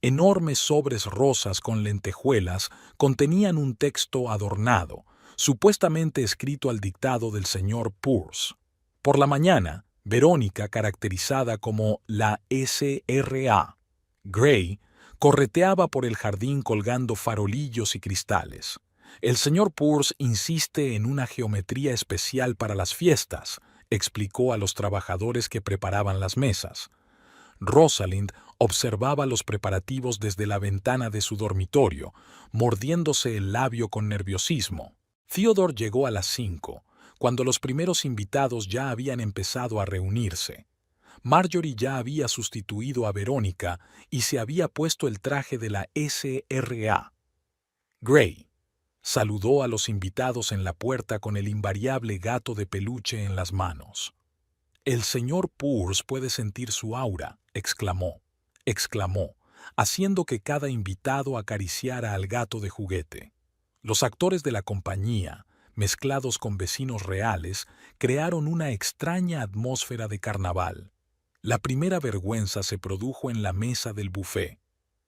Enormes sobres rosas con lentejuelas contenían un texto adornado, supuestamente escrito al dictado del señor Peirce. Por la mañana, Verónica, caracterizada como la SRA, Gray, correteaba por el jardín colgando farolillos y cristales. «El señor Peirce insiste en una geometría especial para las fiestas», explicó a los trabajadores que preparaban las mesas. Rosalind observaba los preparativos desde la ventana de su dormitorio, mordiéndose el labio con nerviosismo. Theodore llegó a las 5, cuando los primeros invitados ya habían empezado a reunirse. Marjorie ya había sustituido a Verónica y se había puesto el traje de la SRA. Gray saludó a los invitados en la puerta con el invariable gato de peluche en las manos. «El señor Peirce puede sentir su aura», exclamó, haciendo que cada invitado acariciara al gato de juguete. Los actores de la compañía, mezclados con vecinos reales, crearon una extraña atmósfera de carnaval. La primera vergüenza se produjo en la mesa del buffet.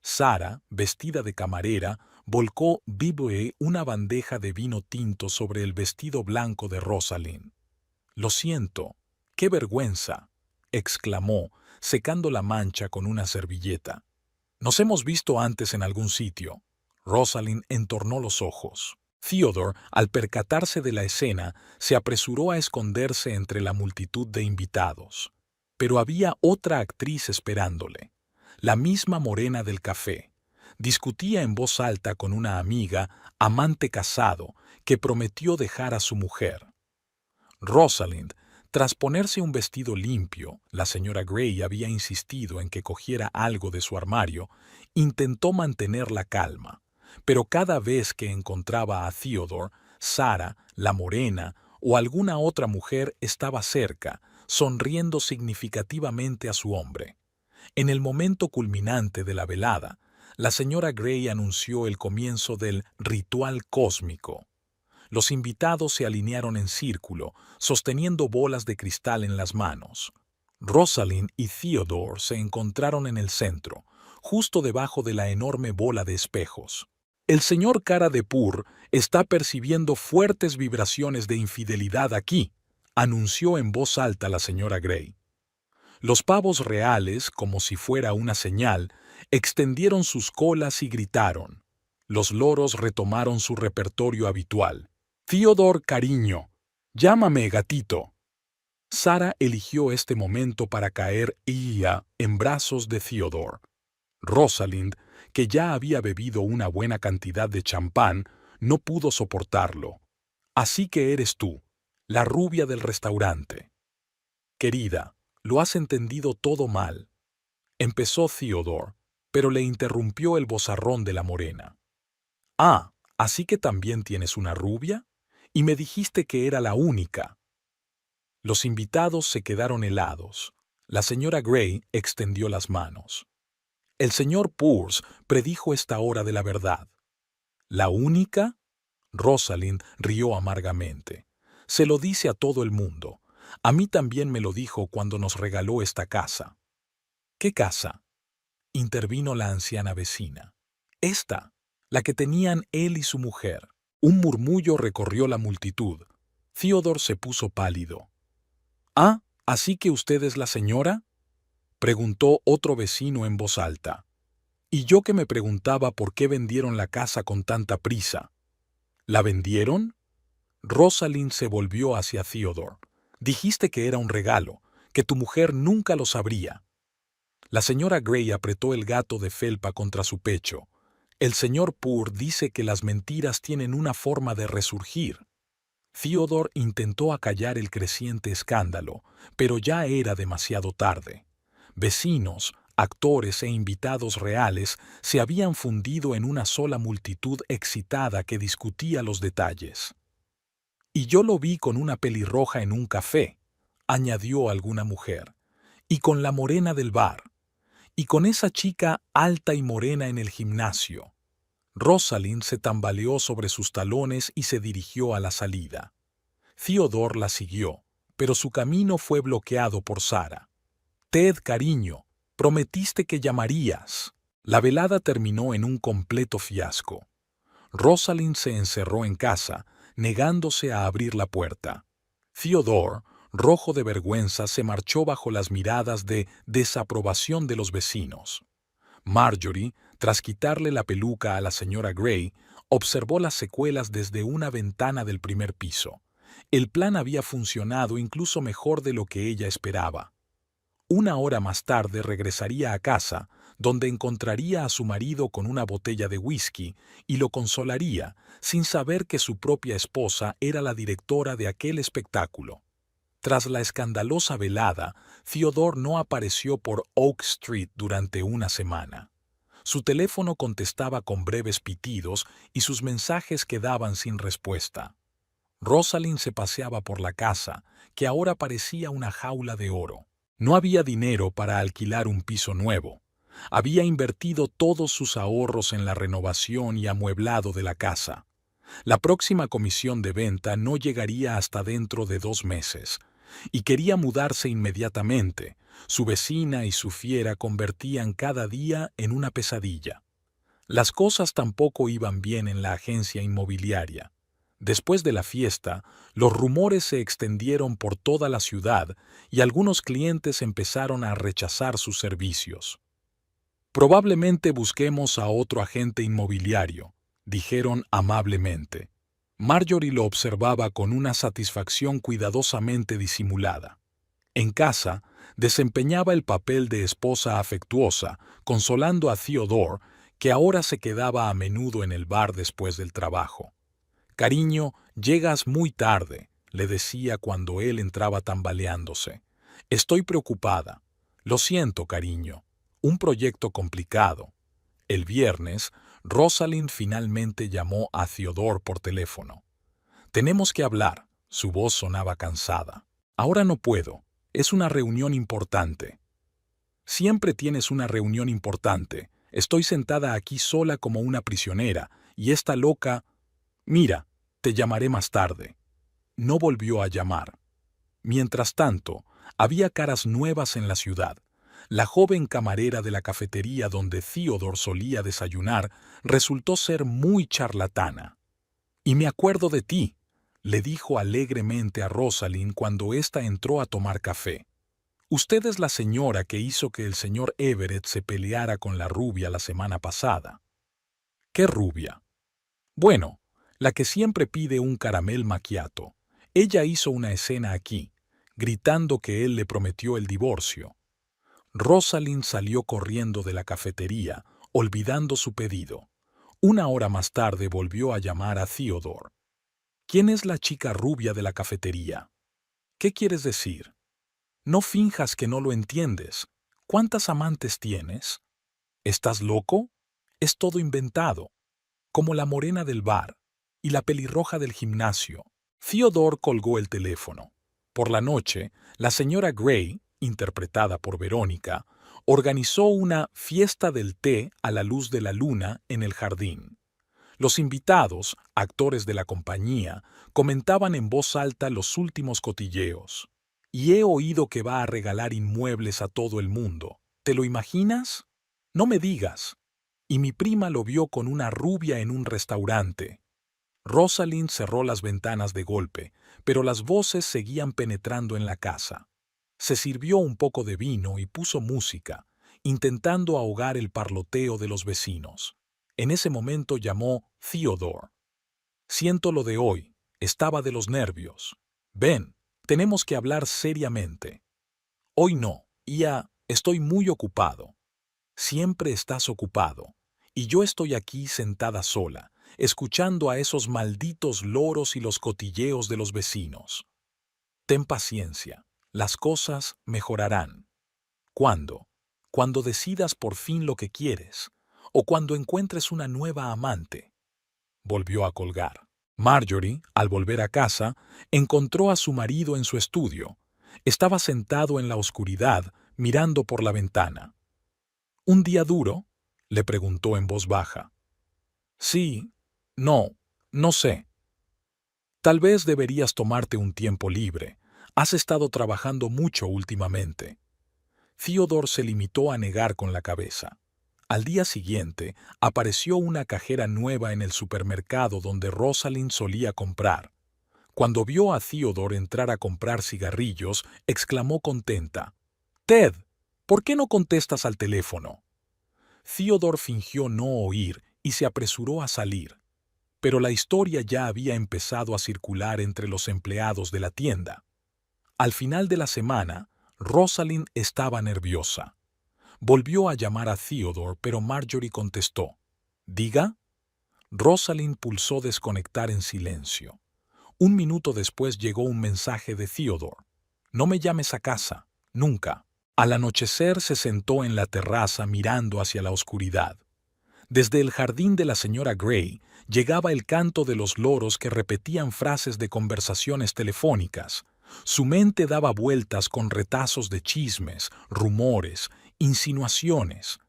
Sara, vestida de camarera, volcó vive una bandeja de vino tinto sobre el vestido blanco de Rosalind. «Lo siento, qué vergüenza», exclamó, secando la mancha con una servilleta. «Nos hemos visto antes en algún sitio». Rosalind entornó los ojos. Theodore, al percatarse de la escena, se apresuró a esconderse entre la multitud de invitados. Pero había otra actriz esperándole, la misma morena del café. Discutía en voz alta con una amiga, amante casado, que prometió dejar a su mujer. Rosalind, tras ponerse un vestido limpio, la señora Grey había insistido en que cogiera algo de su armario, intentó mantener la calma, pero cada vez que encontraba a Theodore, Sarah, la morena o alguna otra mujer estaba cerca, sonriendo significativamente a su hombre. En el momento culminante de la velada, la señora Grey anunció el comienzo del ritual cósmico. Los invitados se alinearon en círculo, sosteniendo bolas de cristal en las manos. Rosalind y Theodore se encontraron en el centro, justo debajo de la enorme bola de espejos. El señor Cara de Pur está percibiendo fuertes vibraciones de infidelidad aquí, anunció en voz alta la señora Grey. Los pavos reales, como si fuera una señal, extendieron sus colas y gritaron. Los loros retomaron su repertorio habitual. Theodore, cariño, llámame gatito. Sarah eligió este momento para caer en brazos de Theodore. Rosalind, que ya había bebido una buena cantidad de champán, no pudo soportarlo. Así que eres tú, la rubia del restaurante. Querida, lo has entendido todo mal. Empezó Theodore, pero le interrumpió el vozarrón de la morena. Ah, ¿así que también tienes una rubia? Y me dijiste que era la única. Los invitados se quedaron helados. La señora Grey extendió las manos. El señor Pearce predijo esta hora de la verdad. ¿La única? Rosalind rió amargamente. Se lo dice a todo el mundo. A mí también me lo dijo cuando nos regaló esta casa. ¿Qué casa? Intervino la anciana vecina. Esta, la que tenían él y su mujer. Un murmullo recorrió la multitud. Theodore se puso pálido. «Ah, ¿así que usted es la señora?», preguntó otro vecino en voz alta. Y yo que me preguntaba por qué vendieron la casa con tanta prisa. ¿La vendieron? Rosalind se volvió hacia Theodore. Dijiste que era un regalo, que tu mujer nunca lo sabría. La señora Grey apretó el gato de felpa contra su pecho. El señor Pur dice que las mentiras tienen una forma de resurgir. Theodore intentó acallar el creciente escándalo, pero ya era demasiado tarde. Vecinos, actores e invitados reales se habían fundido en una sola multitud excitada que discutía los detalles. «Y yo lo vi con una pelirroja en un café», añadió alguna mujer, «y con la morena del bar, y con esa chica alta y morena en el gimnasio». Rosalind se tambaleó sobre sus talones y se dirigió a la salida. Theodore la siguió, pero su camino fue bloqueado por Sarah. «Ted, cariño, prometiste que llamarías». La velada terminó en un completo fiasco. Rosalind se encerró en casa, negándose a abrir la puerta. Theodore, rojo de vergüenza, se marchó bajo las miradas de desaprobación de los vecinos. Marjorie, tras quitarle la peluca a la señora Grey, observó las secuelas desde una ventana del primer piso. El plan había funcionado incluso mejor de lo que ella esperaba. Una hora más tarde regresaría a casa, donde encontraría a su marido con una botella de whisky y lo consolaría, sin saber que su propia esposa era la directora de aquel espectáculo. Tras la escandalosa velada, Theodore no apareció por Oak Street durante una semana. Su teléfono contestaba con breves pitidos y sus mensajes quedaban sin respuesta. Rosalind se paseaba por la casa, que ahora parecía una jaula de oro. No había dinero para alquilar un piso nuevo. Había invertido todos sus ahorros en la renovación y amueblado de la casa. La próxima comisión de venta no llegaría hasta dentro de 2 meses, y quería mudarse inmediatamente. Su vecina y su fiera convertían cada día en una pesadilla. Las cosas tampoco iban bien en la agencia inmobiliaria. Después de la fiesta, los rumores se extendieron por toda la ciudad y algunos clientes empezaron a rechazar sus servicios. «Probablemente busquemos a otro agente inmobiliario», dijeron amablemente. Marjorie lo observaba con una satisfacción cuidadosamente disimulada. En casa, desempeñaba el papel de esposa afectuosa, consolando a Theodore, que ahora se quedaba a menudo en el bar después del trabajo. «Cariño, llegas muy tarde», le decía cuando él entraba tambaleándose. «Estoy preocupada. Lo siento, cariño. Un proyecto complicado». El viernes, Rosalind finalmente llamó a Theodore por teléfono. «Tenemos que hablar». Su voz sonaba cansada. «Ahora no puedo. Es una reunión importante». «Siempre tienes una reunión importante. Estoy sentada aquí sola como una prisionera, y esta loca... Mira, te llamaré más tarde». No volvió a llamar. Mientras tanto, había caras nuevas en la ciudad. La joven camarera de la cafetería donde Theodore solía desayunar resultó ser muy charlatana. «Y me acuerdo de ti», le dijo alegremente a Rosalind cuando ésta entró a tomar café. «Usted es la señora que hizo que el señor Everett se peleara con la rubia la semana pasada». «¿Qué rubia?» «Bueno, la que siempre pide un caramel macchiato. Ella hizo una escena aquí, gritando que él le prometió el divorcio». Rosalind salió corriendo de la cafetería, olvidando su pedido. Una hora más tarde volvió a llamar a Theodore. «¿Quién es la chica rubia de la cafetería?» «¿Qué quieres decir?» «No finjas que no lo entiendes. ¿Cuántas amantes tienes?» «¿Estás loco? Es todo inventado. Como la morena del bar y la pelirroja del gimnasio». Theodore colgó el teléfono. Por la noche, la señora Gray, interpretada por Verónica, organizó una fiesta del té a la luz de la luna en el jardín. Los invitados, actores de la compañía, comentaban en voz alta los últimos cotilleos. «Y he oído que va a regalar inmuebles a todo el mundo. ¿Te lo imaginas? No me digas. Y mi prima lo vio con una rubia en un restaurante». Rosalind cerró las ventanas de golpe, pero las voces seguían penetrando en la casa. Se sirvió un poco de vino y puso música, intentando ahogar el parloteo de los vecinos. En ese momento llamó Theodore. «Siento lo de hoy. Estaba de los nervios. Ven, tenemos que hablar seriamente». «Hoy no, estoy muy ocupado». «Siempre estás ocupado. Y yo estoy aquí sentada sola, escuchando a esos malditos loros y los cotilleos de los vecinos». «Ten paciencia. Las cosas mejorarán». «¿Cuándo?» «Cuando decidas por fin lo que quieres, o cuando encuentres una nueva amante». Volvió a colgar. Marjorie, al volver a casa, encontró a su marido en su estudio. Estaba sentado en la oscuridad, mirando por la ventana. «¿Un día duro?», le preguntó en voz baja. «Sí, no sé. Tal vez deberías tomarte un tiempo libre. Has estado trabajando mucho últimamente». Theodore se limitó a negar con la cabeza. Al día siguiente, apareció una cajera nueva en el supermercado donde Rosalind solía comprar. Cuando vio a Theodore entrar a comprar cigarrillos, exclamó contenta: «Ted, ¿por qué no contestas al teléfono?». Theodore fingió no oír y se apresuró a salir. Pero la historia ya había empezado a circular entre los empleados de la tienda. Al final de la semana, Rosalind estaba nerviosa. Volvió a llamar a Theodore, pero Marjorie contestó. «¿Diga?». Rosalind pulsó desconectar en silencio. Un minuto después llegó un mensaje de Theodore. «No me llames a casa, nunca». Al anochecer se sentó en la terraza mirando hacia la oscuridad. Desde el jardín de la señora Gray llegaba el canto de los loros que repetían frases de conversaciones telefónicas. Su mente daba vueltas con retazos de chismes, rumores, insinuaciones.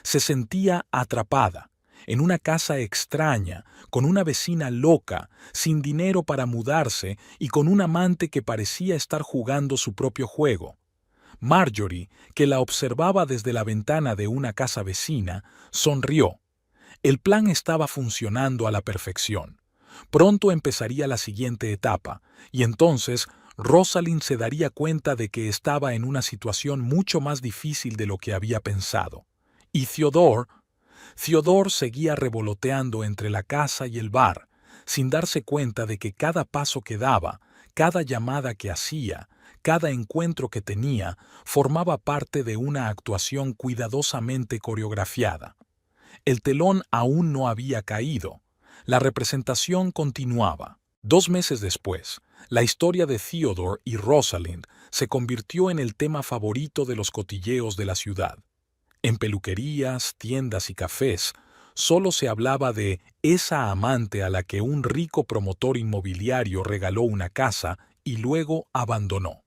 Se sentía atrapada, en una casa extraña, con una vecina loca, sin dinero para mudarse y con un amante que parecía estar jugando su propio juego. Marjorie, que la observaba desde la ventana de una casa vecina, sonrió. El plan estaba funcionando a la perfección. Pronto empezaría la siguiente etapa, y entonces Rosalind se daría cuenta de que estaba en una situación mucho más difícil de lo que había pensado. Y Theodore seguía revoloteando entre la casa y el bar, sin darse cuenta de que cada paso que daba, cada llamada que hacía, cada encuentro que tenía, formaba parte de una actuación cuidadosamente coreografiada. El telón aún no había caído. La representación continuaba. 2 meses después, la historia de Theodore y Rosalind se convirtió en el tema favorito de los cotilleos de la ciudad. En peluquerías, tiendas y cafés, solo se hablaba de esa amante a la que un rico promotor inmobiliario regaló una casa y luego abandonó.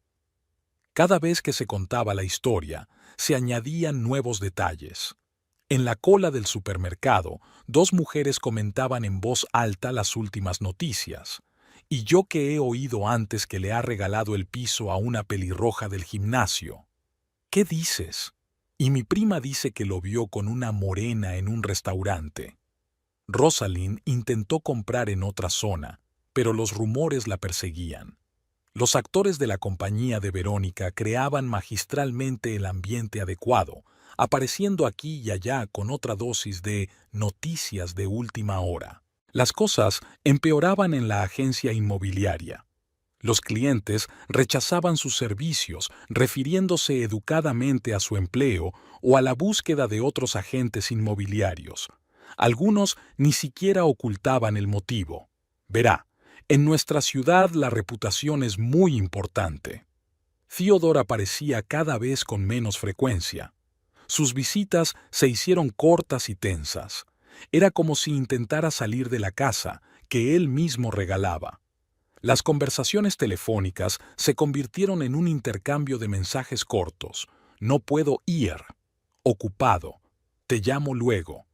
Cada vez que se contaba la historia, se añadían nuevos detalles. En la cola del supermercado, 2 mujeres comentaban en voz alta las últimas noticias. Y yo que he oído antes que le ha regalado el piso a una pelirroja del gimnasio. ¿Qué dices? Y mi prima dice que lo vio con una morena en un restaurante. Rosalind intentó comprar en otra zona, pero los rumores la perseguían. Los actores de la compañía de Verónica creaban magistralmente el ambiente adecuado, apareciendo aquí y allá con otra dosis de noticias de última hora. Las cosas empeoraban en la agencia inmobiliaria. Los clientes rechazaban sus servicios, refiriéndose educadamente a su empleo o a la búsqueda de otros agentes inmobiliarios. Algunos ni siquiera ocultaban el motivo. Verá, en nuestra ciudad la reputación es muy importante. Theodore aparecía cada vez con menos frecuencia. Sus visitas se hicieron cortas y tensas. Era como si intentara salir de la casa que él mismo regalaba. Las conversaciones telefónicas se convirtieron en un intercambio de mensajes cortos. No puedo ir. Ocupado. Te llamo luego.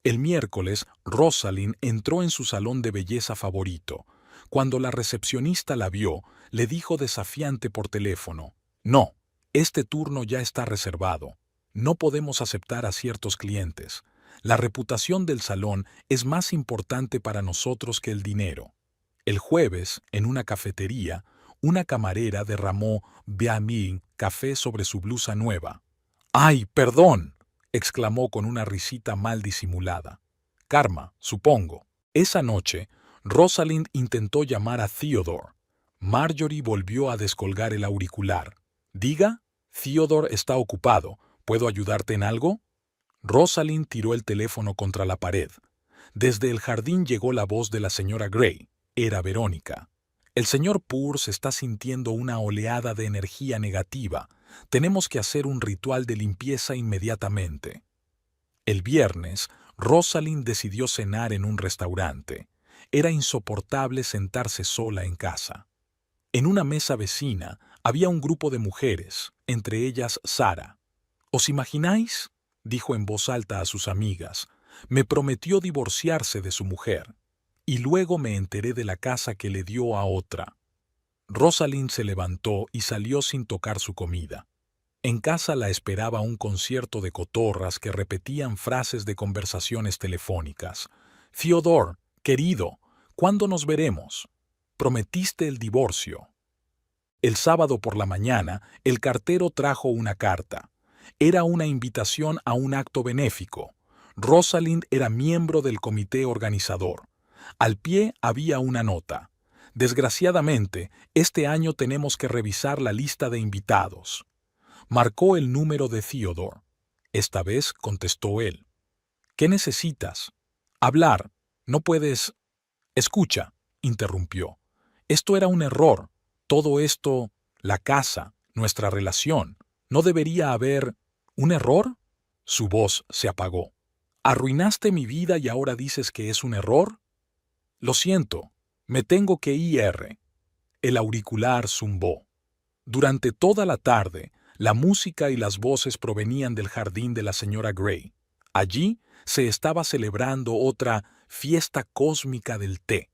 El miércoles, Rosalind entró en su salón de belleza favorito. Cuando la recepcionista la vio, le dijo desafiante por teléfono: «No, este turno ya está reservado. No podemos aceptar a ciertos clientes. La reputación del salón es más importante para nosotros que el dinero». El jueves, en una cafetería, una camarera derramó Beaming café sobre su blusa nueva. «¡Ay, perdón!», exclamó con una risita mal disimulada. «Karma, supongo». Esa noche, Rosalind intentó llamar a Theodore. Marjorie volvió a descolgar el auricular. «Diga, Theodore está ocupado. ¿Puedo ayudarte en algo?». Rosalind tiró el teléfono contra la pared. Desde el jardín llegó la voz de la señora Gray. Era Verónica. «El señor Pearce está sintiendo una oleada de energía negativa. Tenemos que hacer un ritual de limpieza inmediatamente». El viernes, Rosalind decidió cenar en un restaurante. Era insoportable sentarse sola en casa. En una mesa vecina había un grupo de mujeres, entre ellas Sara. «¿Os imagináis?», dijo en voz alta a sus amigas. «Me prometió divorciarse de su mujer. Y luego me enteré de la casa que le dio a otra». Rosalind se levantó y salió sin tocar su comida. En casa la esperaba un concierto de cotorras que repetían frases de conversaciones telefónicas. «Theodore, querido, ¿cuándo nos veremos? Prometiste el divorcio». El sábado por la mañana, el cartero trajo una carta. Era una invitación a un acto benéfico. Rosalind era miembro del comité organizador. Al pie había una nota: «Desgraciadamente, este año tenemos que revisar la lista de invitados». Marcó el número de Theodore. Esta vez contestó él. «¿Qué necesitas?». «Hablar. ¿No puedes...?» «Escucha», interrumpió. «Esto era un error. Todo esto, la casa, nuestra relación. ¿No debería haber...» «¿Un error?». Su voz se apagó. «¿Arruinaste mi vida y ahora dices que es un error?». «Lo siento, me tengo que ir». El auricular zumbó. Durante toda la tarde, la música y las voces provenían del jardín de la señora Gray. Allí se estaba celebrando otra fiesta cósmica del té.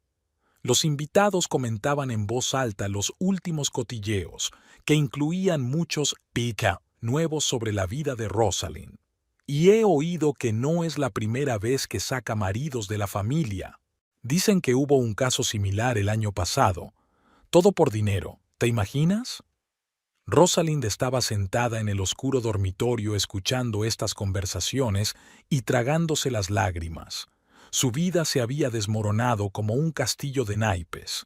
Los invitados comentaban en voz alta los últimos cotilleos, que incluían muchos pica nuevos sobre la vida de Rosalind. «Y he oído que no es la primera vez que saca maridos de la familia. Dicen que hubo un caso similar el año pasado. Todo por dinero, ¿te imaginas?». Rosalind estaba sentada en el oscuro dormitorio escuchando estas conversaciones y tragándose las lágrimas. Su vida se había desmoronado como un castillo de naipes.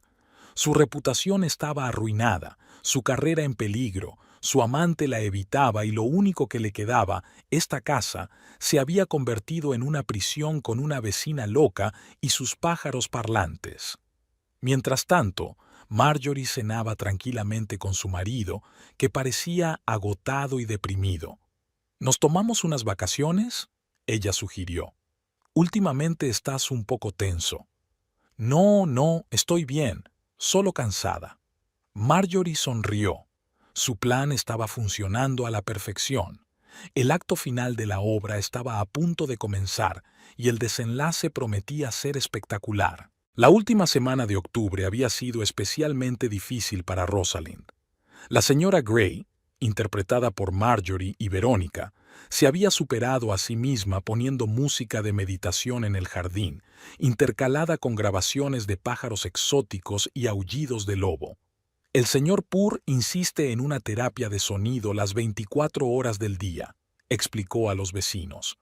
Su reputación estaba arruinada, su carrera en peligro, su amante la evitaba y lo único que le quedaba, esta casa, se había convertido en una prisión con una vecina loca y sus pájaros parlantes. Mientras tanto, Marjorie cenaba tranquilamente con su marido, que parecía agotado y deprimido. ¿Nos tomamos unas vacaciones?, ella sugirió. Últimamente estás un poco tenso. No, no, estoy bien, solo cansada. Marjorie sonrió. Su plan estaba funcionando a la perfección. El acto final de la obra estaba a punto de comenzar y el desenlace prometía ser espectacular. La última semana de octubre había sido especialmente difícil para Rosalind. La señora Gray, interpretada por Marjorie y Verónica, se había superado a sí misma poniendo música de meditación en el jardín, intercalada con grabaciones de pájaros exóticos y aullidos de lobo. El señor Purr insiste en una terapia de sonido las 24 horas del día, explicó a los vecinos.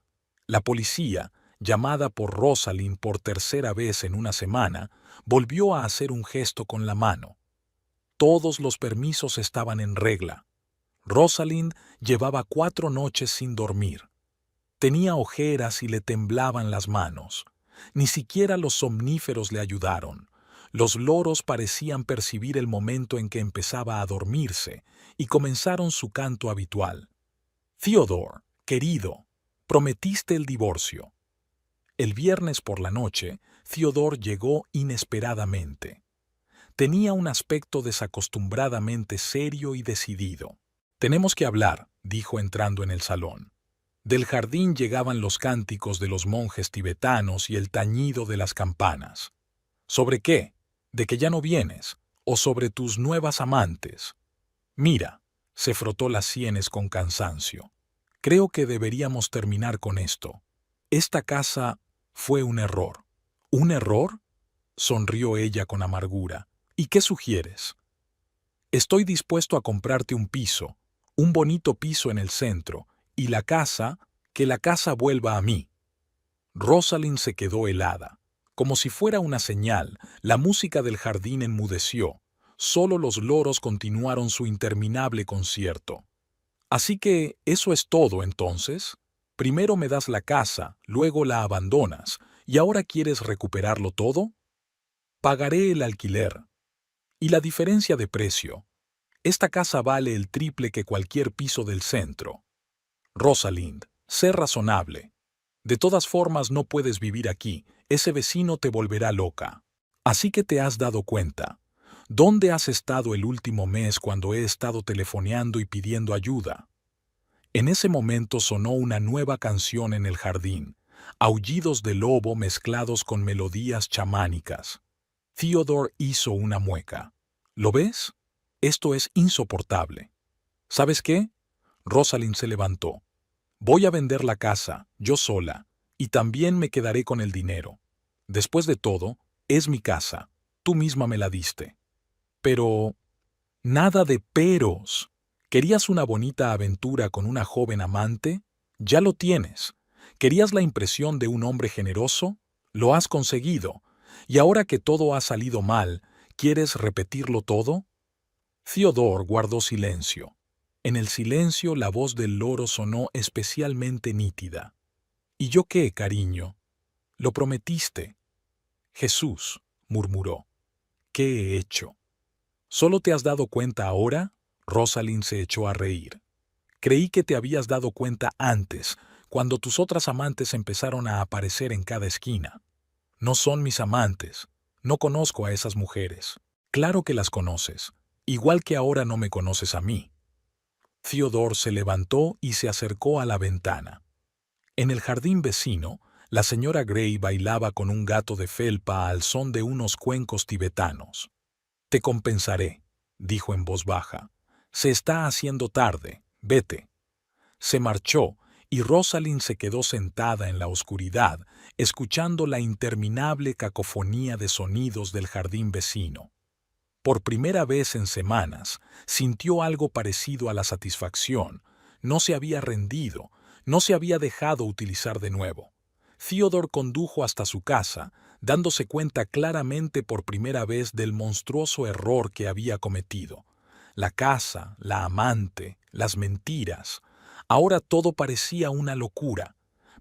La policía, llamada por Rosalind por tercera vez en una semana, volvió a hacer un gesto con la mano. Todos los permisos estaban en regla. Rosalind llevaba 4 noches sin dormir. Tenía ojeras y le temblaban las manos. Ni siquiera los somníferos le ayudaron. Los loros parecían percibir el momento en que empezaba a dormirse y comenzaron su canto habitual. Theodore, querido, prometiste el divorcio. El viernes por la noche, Theodore llegó inesperadamente. Tenía un aspecto desacostumbradamente serio y decidido. «Tenemos que hablar», dijo entrando en el salón. Del jardín llegaban los cánticos de los monjes tibetanos y el tañido de las campanas. «¿Sobre qué? ¿De que ya no vienes? ¿O sobre tus nuevas amantes?» «Mira», se frotó las sienes con cansancio. «Creo que deberíamos terminar con esto. Esta casa fue un error». «¿Un error?», sonrió ella con amargura. «¿Y qué sugieres?» «Estoy dispuesto a comprarte un piso, un bonito piso en el centro, y la casa, que la casa vuelva a mí». Rosalind se quedó helada. Como si fuera una señal, la música del jardín enmudeció. Solo los loros continuaron su interminable concierto. «Así que, ¿eso es todo entonces? Primero me das la casa, luego la abandonas, ¿y ahora quieres recuperarlo todo?» «Pagaré el alquiler. Y la diferencia de precio. Esta casa vale el triple que cualquier piso del centro. Rosalind, sé razonable. De todas formas no puedes vivir aquí, ese vecino te volverá loca. Así que te has dado cuenta. ¿Dónde has estado el último mes cuando he estado telefoneando y pidiendo ayuda?» En ese momento sonó una nueva canción en el jardín, aullidos de lobo mezclados con melodías chamánicas. Theodore hizo una mueca. «¿Lo ves? Esto es insoportable». «¿Sabes qué?» Rosalind se levantó. «Voy a vender la casa, yo sola, y también me quedaré con el dinero. Después de todo, es mi casa. Tú misma me la diste». «Pero...» «Nada de peros. ¿Querías una bonita aventura con una joven amante? Ya lo tienes. ¿Querías la impresión de un hombre generoso? Lo has conseguido. Y ahora que todo ha salido mal, ¿quieres repetirlo todo?» Theodore guardó silencio. En el silencio la voz del loro sonó especialmente nítida. «¿Y yo qué, cariño? Lo prometiste». «Jesús», murmuró. «¿Qué he hecho?» «¿Solo te has dado cuenta ahora?» Rosalind se echó a reír. «Creí que te habías dado cuenta antes, cuando tus otras amantes empezaron a aparecer en cada esquina. No son mis amantes. No conozco a esas mujeres». «Claro que las conoces, igual que ahora no me conoces a mí». Theodore se levantó y se acercó a la ventana. En el jardín vecino, la señora Gray bailaba con un gato de felpa al son de unos cuencos tibetanos. «Te compensaré», dijo en voz baja. «Se está haciendo tarde. Vete». Se marchó y Rosalind se quedó sentada en la oscuridad, escuchando la interminable cacofonía de sonidos del jardín vecino. Por primera vez en semanas, sintió algo parecido a la satisfacción. No se había rendido, no se había dejado utilizar de nuevo. Theodore condujo hasta su casa, dándose cuenta claramente por primera vez del monstruoso error que había cometido. La casa, la amante, las mentiras. Ahora todo parecía una locura.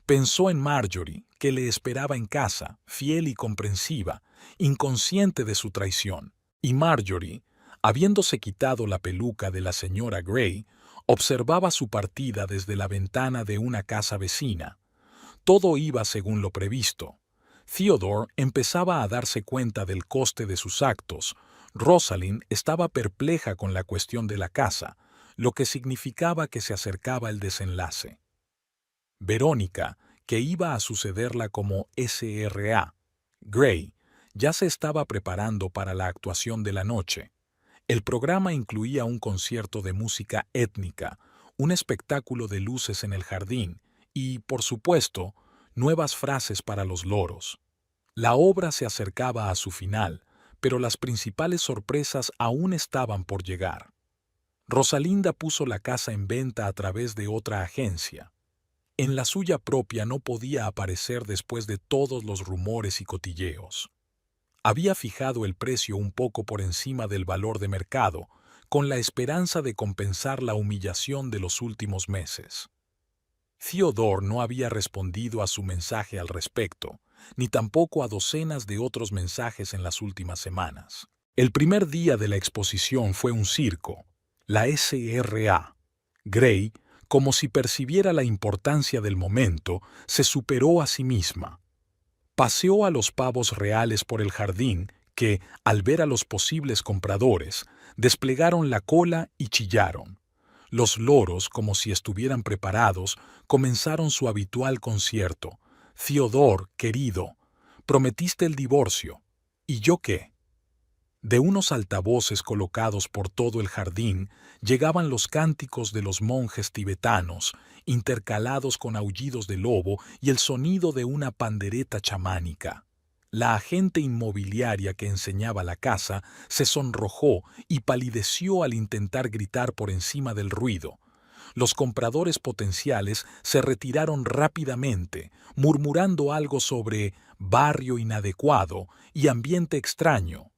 Pensó en Marjorie, que le esperaba en casa, fiel y comprensiva, inconsciente de su traición. Y Marjorie, habiéndose quitado la peluca de la señora Gray, observaba su partida desde la ventana de una casa vecina. Todo iba según lo previsto. Theodore empezaba a darse cuenta del coste de sus actos. Rosalind estaba perpleja con la cuestión de la casa, lo que significaba que se acercaba el desenlace. Verónica, que iba a sucederla como S.R.A. Gray, ya se estaba preparando para la actuación de la noche. El programa incluía un concierto de música étnica, un espectáculo de luces en el jardín y, por supuesto, nuevas frases para los loros. La obra se acercaba a su final, pero las principales sorpresas aún estaban por llegar. Rosalinda puso la casa en venta a través de otra agencia. En la suya propia no podía aparecer después de todos los rumores y cotilleos. Había fijado el precio un poco por encima del valor de mercado, con la esperanza de compensar la humillación de los últimos meses. Theodore no había respondido a su mensaje al respecto, ni tampoco a docenas de otros mensajes en las últimas semanas. El primer día de la exposición fue un circo. La S.R.A. Gray, como si percibiera la importancia del momento, se superó a sí misma. Paseó a los pavos reales por el jardín que, al ver a los posibles compradores, desplegaron la cola y chillaron. Los loros, como si estuvieran preparados, comenzaron su habitual concierto. «Theodore, querido, prometiste el divorcio. ¿Y yo qué?». De unos altavoces colocados por todo el jardín llegaban los cánticos de los monjes tibetanos, intercalados con aullidos de lobo y el sonido de una pandereta chamánica. La agente inmobiliaria que enseñaba la casa se sonrojó y palideció al intentar gritar por encima del ruido. Los compradores potenciales se retiraron rápidamente, murmurando algo sobre barrio inadecuado y ambiente extraño.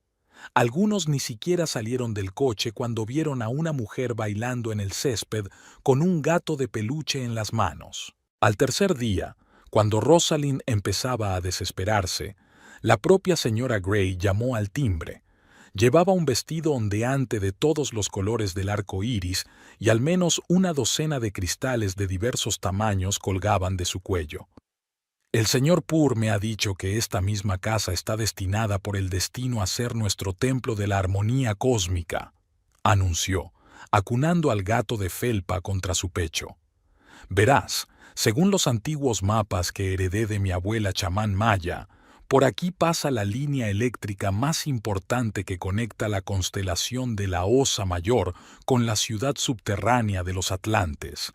Algunos ni siquiera salieron del coche cuando vieron a una mujer bailando en el césped con un gato de peluche en las manos. Al tercer día, cuando Rosalind empezaba a desesperarse, la propia señora Gray llamó al timbre. Llevaba un vestido ondeante de todos los colores del arco iris y al menos una docena de cristales de diversos tamaños colgaban de su cuello. «El señor Purr me ha dicho que esta misma casa está destinada por el destino a ser nuestro templo de la armonía cósmica», anunció, acunando al gato de felpa contra su pecho. «Verás, según los antiguos mapas que heredé de mi abuela chamán maya, por aquí pasa la línea eléctrica más importante que conecta la constelación de la Osa Mayor con la ciudad subterránea de los Atlantes.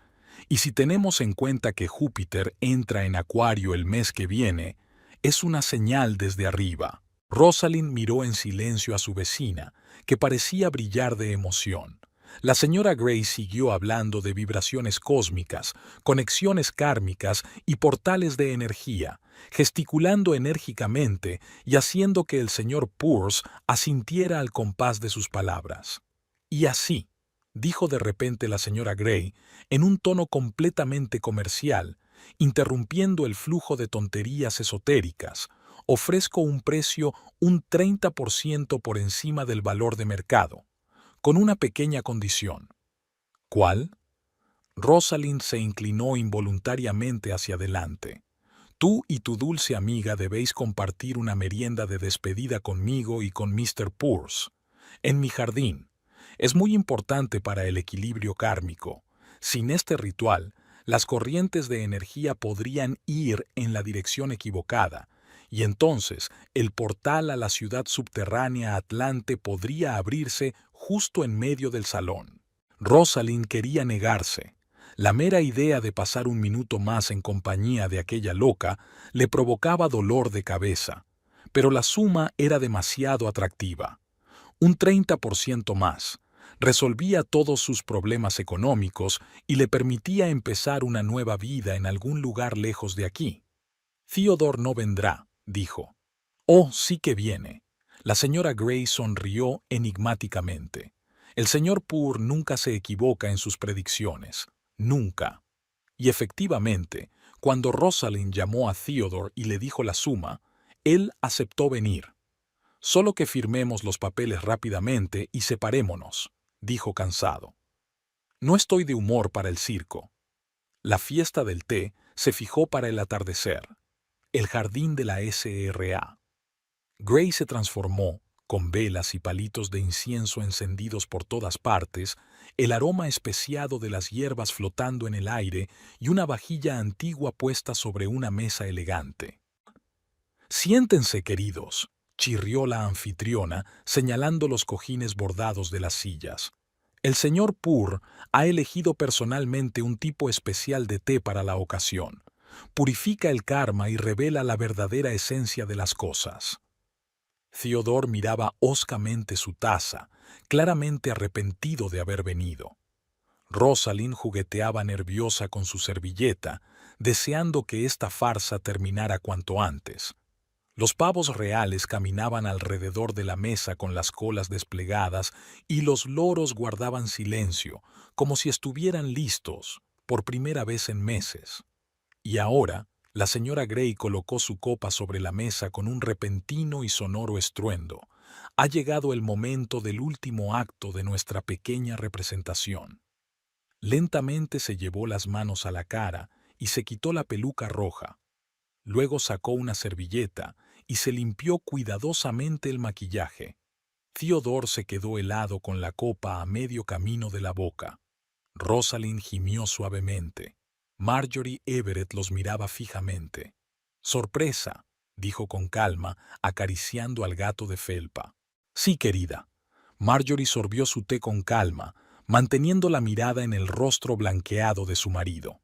Y si tenemos en cuenta que Júpiter entra en Acuario el mes que viene, es una señal desde arriba». Rosalind miró en silencio a su vecina, que parecía brillar de emoción. La señora Gray siguió hablando de vibraciones cósmicas, conexiones kármicas y portales de energía, gesticulando enérgicamente y haciendo que el señor Purse asintiera al compás de sus palabras. «Y así», dijo de repente la señora Gray, en un tono completamente comercial, interrumpiendo el flujo de tonterías esotéricas, «ofrezco un precio un 30% por encima del valor de mercado, con una pequeña condición». «¿Cuál?». Rosalind se inclinó involuntariamente hacia adelante. «Tú y tu dulce amiga debéis compartir una merienda de despedida conmigo y con Mr. Purse, en mi jardín. Es muy importante para el equilibrio kármico. Sin este ritual, las corrientes de energía podrían ir en la dirección equivocada, y entonces el portal a la ciudad subterránea Atlante podría abrirse justo en medio del salón». Rosalind quería negarse. La mera idea de pasar un minuto más en compañía de aquella loca le provocaba dolor de cabeza, pero la suma era demasiado atractiva. un 30% más. Resolvía todos sus problemas económicos y le permitía empezar una nueva vida en algún lugar lejos de aquí. Theodore no vendrá, dijo. Oh, sí que viene. La señora Gray sonrió enigmáticamente. El señor Poor nunca se equivoca en sus predicciones. Nunca. Y efectivamente, cuando Rosalind llamó a Theodore y le dijo la suma, él aceptó venir. Solo que firmemos los papeles rápidamente y separémonos, dijo cansado. No estoy de humor para el circo. La fiesta del té se fijó para el atardecer. El jardín de la SRA. Gray se transformó, con velas y palitos de incienso encendidos por todas partes, el aroma especiado de las hierbas flotando en el aire y una vajilla antigua puesta sobre una mesa elegante. «Siéntense, queridos», chirrió la anfitriona, señalando los cojines bordados de las sillas. «El señor Poor ha elegido personalmente un tipo especial de té para la ocasión. Purifica el karma y revela la verdadera esencia de las cosas». Theodore miraba hoscamente su taza, claramente arrepentido de haber venido. Rosalind jugueteaba nerviosa con su servilleta, deseando que esta farsa terminara cuanto antes. Los pavos reales caminaban alrededor de la mesa con las colas desplegadas y los loros guardaban silencio, como si estuvieran listos, por primera vez en meses. Y ahora, la señora Gray colocó su copa sobre la mesa con un repentino y sonoro estruendo. Ha llegado el momento del último acto de nuestra pequeña representación. Lentamente se llevó las manos a la cara y se quitó la peluca roja. Luego sacó una servilleta y se limpió cuidadosamente el maquillaje. Theodore se quedó helado con la copa a medio camino de la boca. Rosalind gimió suavemente. Marjorie Everett los miraba fijamente. «Sorpresa», dijo con calma, acariciando al gato de felpa. «Sí, querida». Marjorie sorbió su té con calma, manteniendo la mirada en el rostro blanqueado de su marido.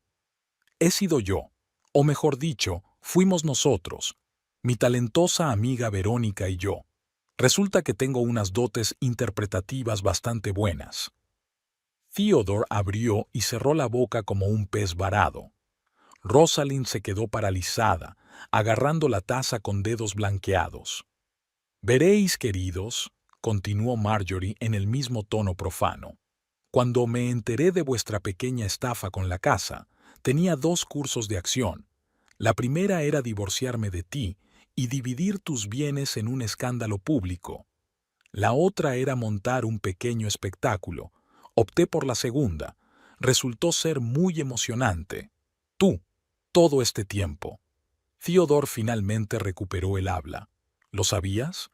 «He sido yo, o mejor dicho, fuimos nosotros, mi talentosa amiga Verónica y yo. Resulta que tengo unas dotes interpretativas bastante buenas». Theodore abrió y cerró la boca como un pez varado. Rosalind se quedó paralizada, agarrando la taza con dedos blanqueados. «Veréis, queridos», continuó Marjorie en el mismo tono profano. «Cuando me enteré de vuestra pequeña estafa con la casa, tenía dos cursos de acción. La primera era divorciarme de ti y dividir tus bienes en un escándalo público. La otra era montar un pequeño espectáculo. Opté por la segunda. Resultó ser muy emocionante. Tú, todo este tiempo». Theodore finalmente recuperó el habla. «¿Lo sabías?»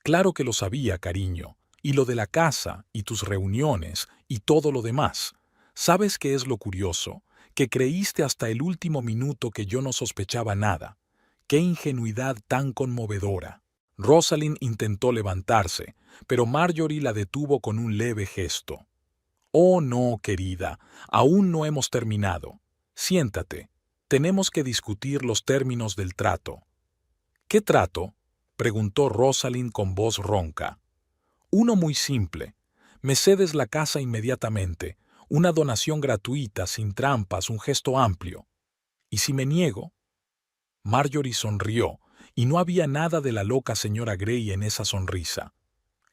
«Claro que lo sabía, cariño. Y lo de la casa, y tus reuniones, y todo lo demás. ¿Sabes qué es lo curioso? Que creíste hasta el último minuto que yo no sospechaba nada. ¡Qué ingenuidad tan conmovedora!». Rosalind intentó levantarse, pero Marjorie la detuvo con un leve gesto. «Oh, no, querida, aún no hemos terminado. Siéntate. Tenemos que discutir los términos del trato». «¿Qué trato?», preguntó Rosalind con voz ronca. «Uno muy simple. Me cedes la casa inmediatamente, una donación gratuita, sin trampas, un gesto amplio. ¿Y si me niego?». Marjorie sonrió, y no había nada de la loca señora Gray en esa sonrisa.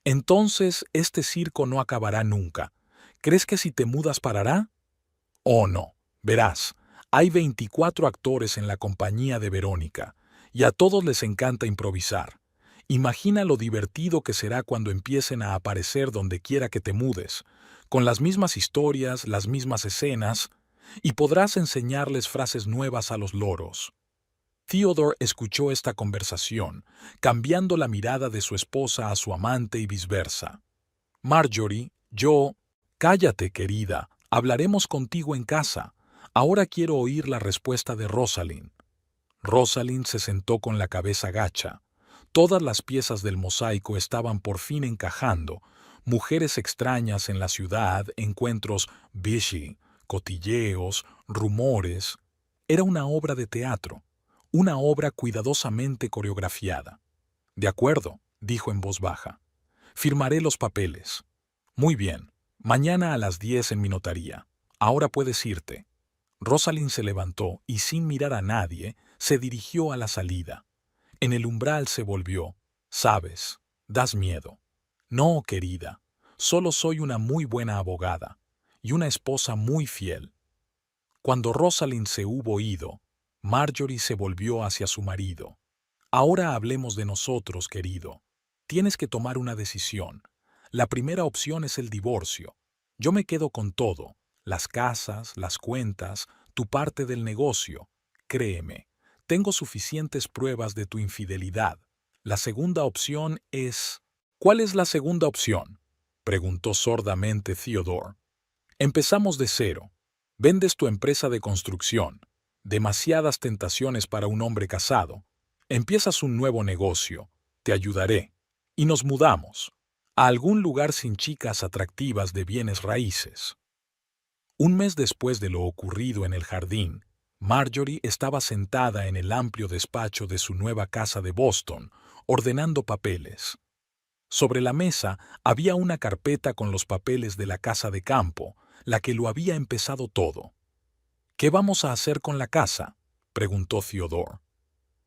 «Entonces este circo no acabará nunca. ¿Crees que si te mudas parará?». «Oh, no. Verás, hay 24 actores en la compañía de Verónica, y a todos les encanta improvisar. Imagina lo divertido que será cuando empiecen a aparecer donde quiera que te mudes, con las mismas historias, las mismas escenas, y podrás enseñarles frases nuevas a los loros». Theodore escuchó esta conversación, cambiando la mirada de su esposa a su amante y viceversa. «Marjorie, yo...». «Cállate, querida. Hablaremos contigo en casa. Ahora quiero oír la respuesta de Rosalind». Rosalind se sentó con la cabeza gacha. Todas las piezas del mosaico estaban por fin encajando. Mujeres extrañas en la ciudad, encuentros vichy, cotilleos, rumores. Era una obra de teatro, una obra cuidadosamente coreografiada. «De acuerdo», dijo en voz baja. Firmaré los papeles. Muy bien. Mañana a las 10 en mi notaría. Ahora puedes irte. Rosalind se levantó y sin mirar a nadie, se dirigió a la salida. En el umbral se volvió. Sabes, das miedo. No, querida. Solo soy una muy buena abogada y una esposa muy fiel. Cuando Rosalind se hubo ido, Marjorie se volvió hacia su marido. Ahora hablemos de nosotros, querido. Tienes que tomar una decisión. La primera opción es el divorcio. Yo me quedo con todo, las casas, las cuentas, tu parte del negocio. Créeme, tengo suficientes pruebas de tu infidelidad. La segunda opción es... ¿Cuál es la segunda opción?, preguntó sordamente Theodore. Empezamos de cero. Vendes tu empresa de construcción. Demasiadas tentaciones para un hombre casado. Empiezas un nuevo negocio. Te ayudaré. Y nos mudamos a algún lugar sin chicas atractivas de bienes raíces. Un mes después de lo ocurrido en el jardín, Marjorie estaba sentada en el amplio despacho de su nueva casa de Boston, ordenando papeles. Sobre la mesa había una carpeta con los papeles de la casa de campo, la que lo había empezado todo. ¿Qué vamos a hacer con la casa?, preguntó Theodore.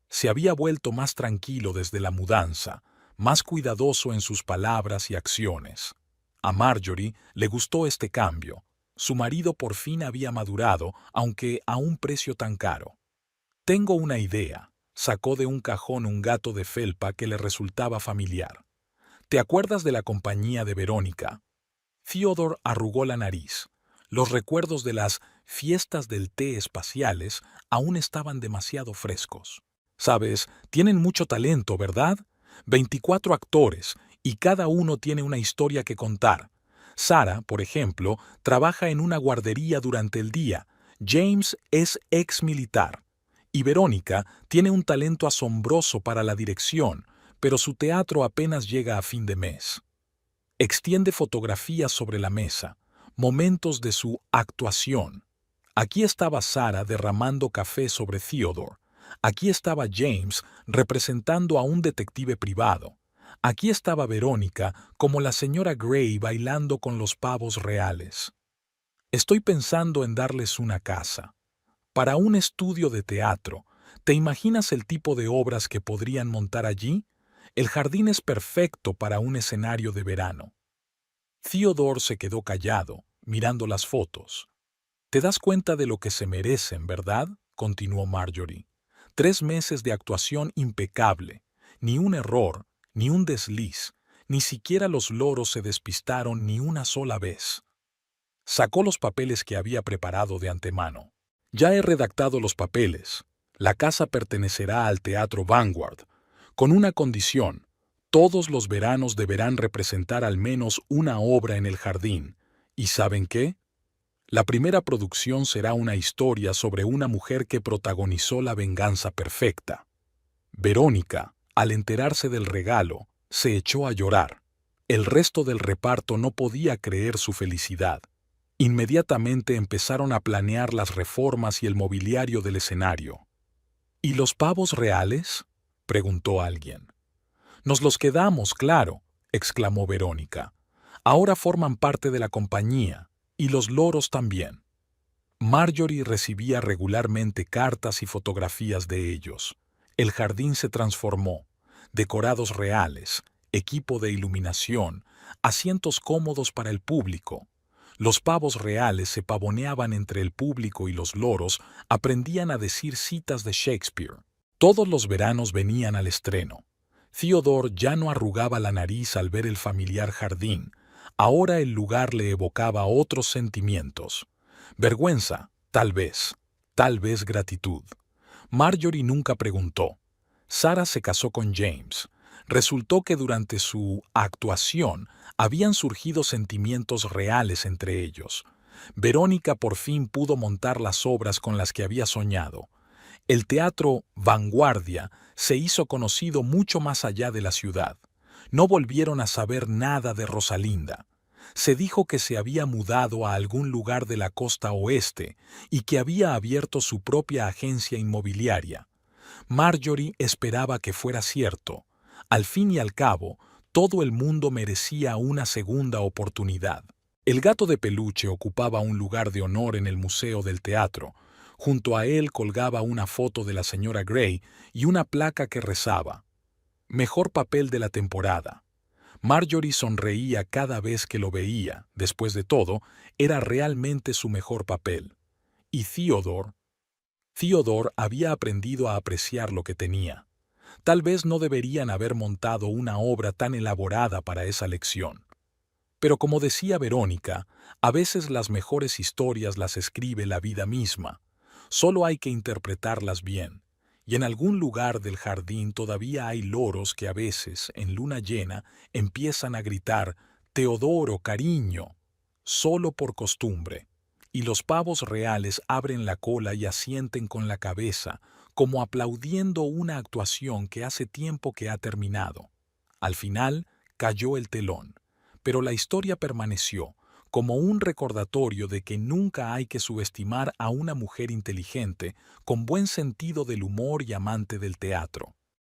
Se había vuelto más tranquilo desde la mudanza, más cuidadoso en sus palabras y acciones. A Marjorie le gustó este cambio. Su marido por fin había madurado, aunque a un precio tan caro. Tengo una idea. Sacó de un cajón un gato de felpa que le resultaba familiar. ¿Te acuerdas de la compañía de Verónica? Theodore arrugó la nariz. Los recuerdos de las fiestas del té espaciales aún estaban demasiado frescos. Sabes, tienen mucho talento, ¿verdad? 24 actores, y cada uno tiene una historia que contar. Sarah, por ejemplo, trabaja en una guardería durante el día. James es ex militar. Y Verónica tiene un talento asombroso para la dirección, pero su teatro apenas llega a fin de mes. Extiende fotografías sobre la mesa, momentos de su actuación. Aquí estaba Sarah derramando café sobre Theodore. Aquí estaba James representando a un detective privado. Aquí estaba Verónica como la señora Gray bailando con los pavos reales. Estoy pensando en darles una casa. Para un estudio de teatro, ¿te imaginas el tipo de obras que podrían montar allí? El jardín es perfecto para un escenario de verano. Theodore se quedó callado, mirando las fotos. ¿Te das cuenta de lo que se merecen, verdad?, continuó Marjorie. 3 meses de actuación impecable. Ni un error, ni un desliz, ni siquiera los loros se despistaron ni una sola vez. Sacó los papeles que había preparado de antemano. Ya he redactado los papeles. La casa pertenecerá al Teatro Vanguard, con una condición. Todos los veranos deberán representar al menos una obra en el jardín. ¿Y saben qué? La primera producción será una historia sobre una mujer que protagonizó la venganza perfecta. Verónica, al enterarse del regalo, se echó a llorar. El resto del reparto no podía creer su felicidad. Inmediatamente empezaron a planear las reformas y el mobiliario del escenario. ¿Y los pavos reales?, preguntó alguien. Nos los quedamos, claro, exclamó Verónica. Ahora forman parte de la compañía, y los loros también. Marjorie recibía regularmente cartas y fotografías de ellos. El jardín se transformó. Decorados reales, equipo de iluminación, asientos cómodos para el público. Los pavos reales se pavoneaban entre el público y los loros aprendían a decir citas de Shakespeare. Todos los veranos venían al estreno. Theodore ya no arrugaba la nariz al ver el familiar jardín. Ahora el lugar le evocaba otros sentimientos. Vergüenza, tal vez gratitud. Marjorie nunca preguntó. Sarah se casó con James. Resultó que durante su actuación habían surgido sentimientos reales entre ellos. Verónica por fin pudo montar las obras con las que había soñado. El teatro Vanguardia se hizo conocido mucho más allá de la ciudad. No volvieron a saber nada de Rosalinda. Se dijo que se había mudado a algún lugar de la costa oeste y que había abierto su propia agencia inmobiliaria. Marjorie esperaba que fuera cierto. Al fin y al cabo, Todo el mundo merecía una segunda oportunidad. El gato de peluche ocupaba un lugar de honor en el Museo del Teatro. Junto a él colgaba una foto de la señora Grey y una placa que rezaba: Mejor papel de la temporada. Marjorie sonreía cada vez que lo veía. Después de todo, era realmente su mejor papel. Y Theodore había aprendido a apreciar lo que tenía. Tal vez no deberían haber montado una obra tan elaborada para esa lección. Pero como decía Verónica, a veces las mejores historias las escribe la vida misma. Solo hay que interpretarlas bien. Y en algún lugar del jardín todavía hay loros que a veces, en luna llena, empiezan a gritar: «Teodoro, cariño», solo por costumbre. Y los pavos reales abren la cola y asienten con la cabeza, como aplaudiendo una actuación que hace tiempo que ha terminado. Al final, cayó el telón, pero la historia permaneció, como un recordatorio de que nunca hay que subestimar a una mujer inteligente, con buen sentido del humor y amante del teatro.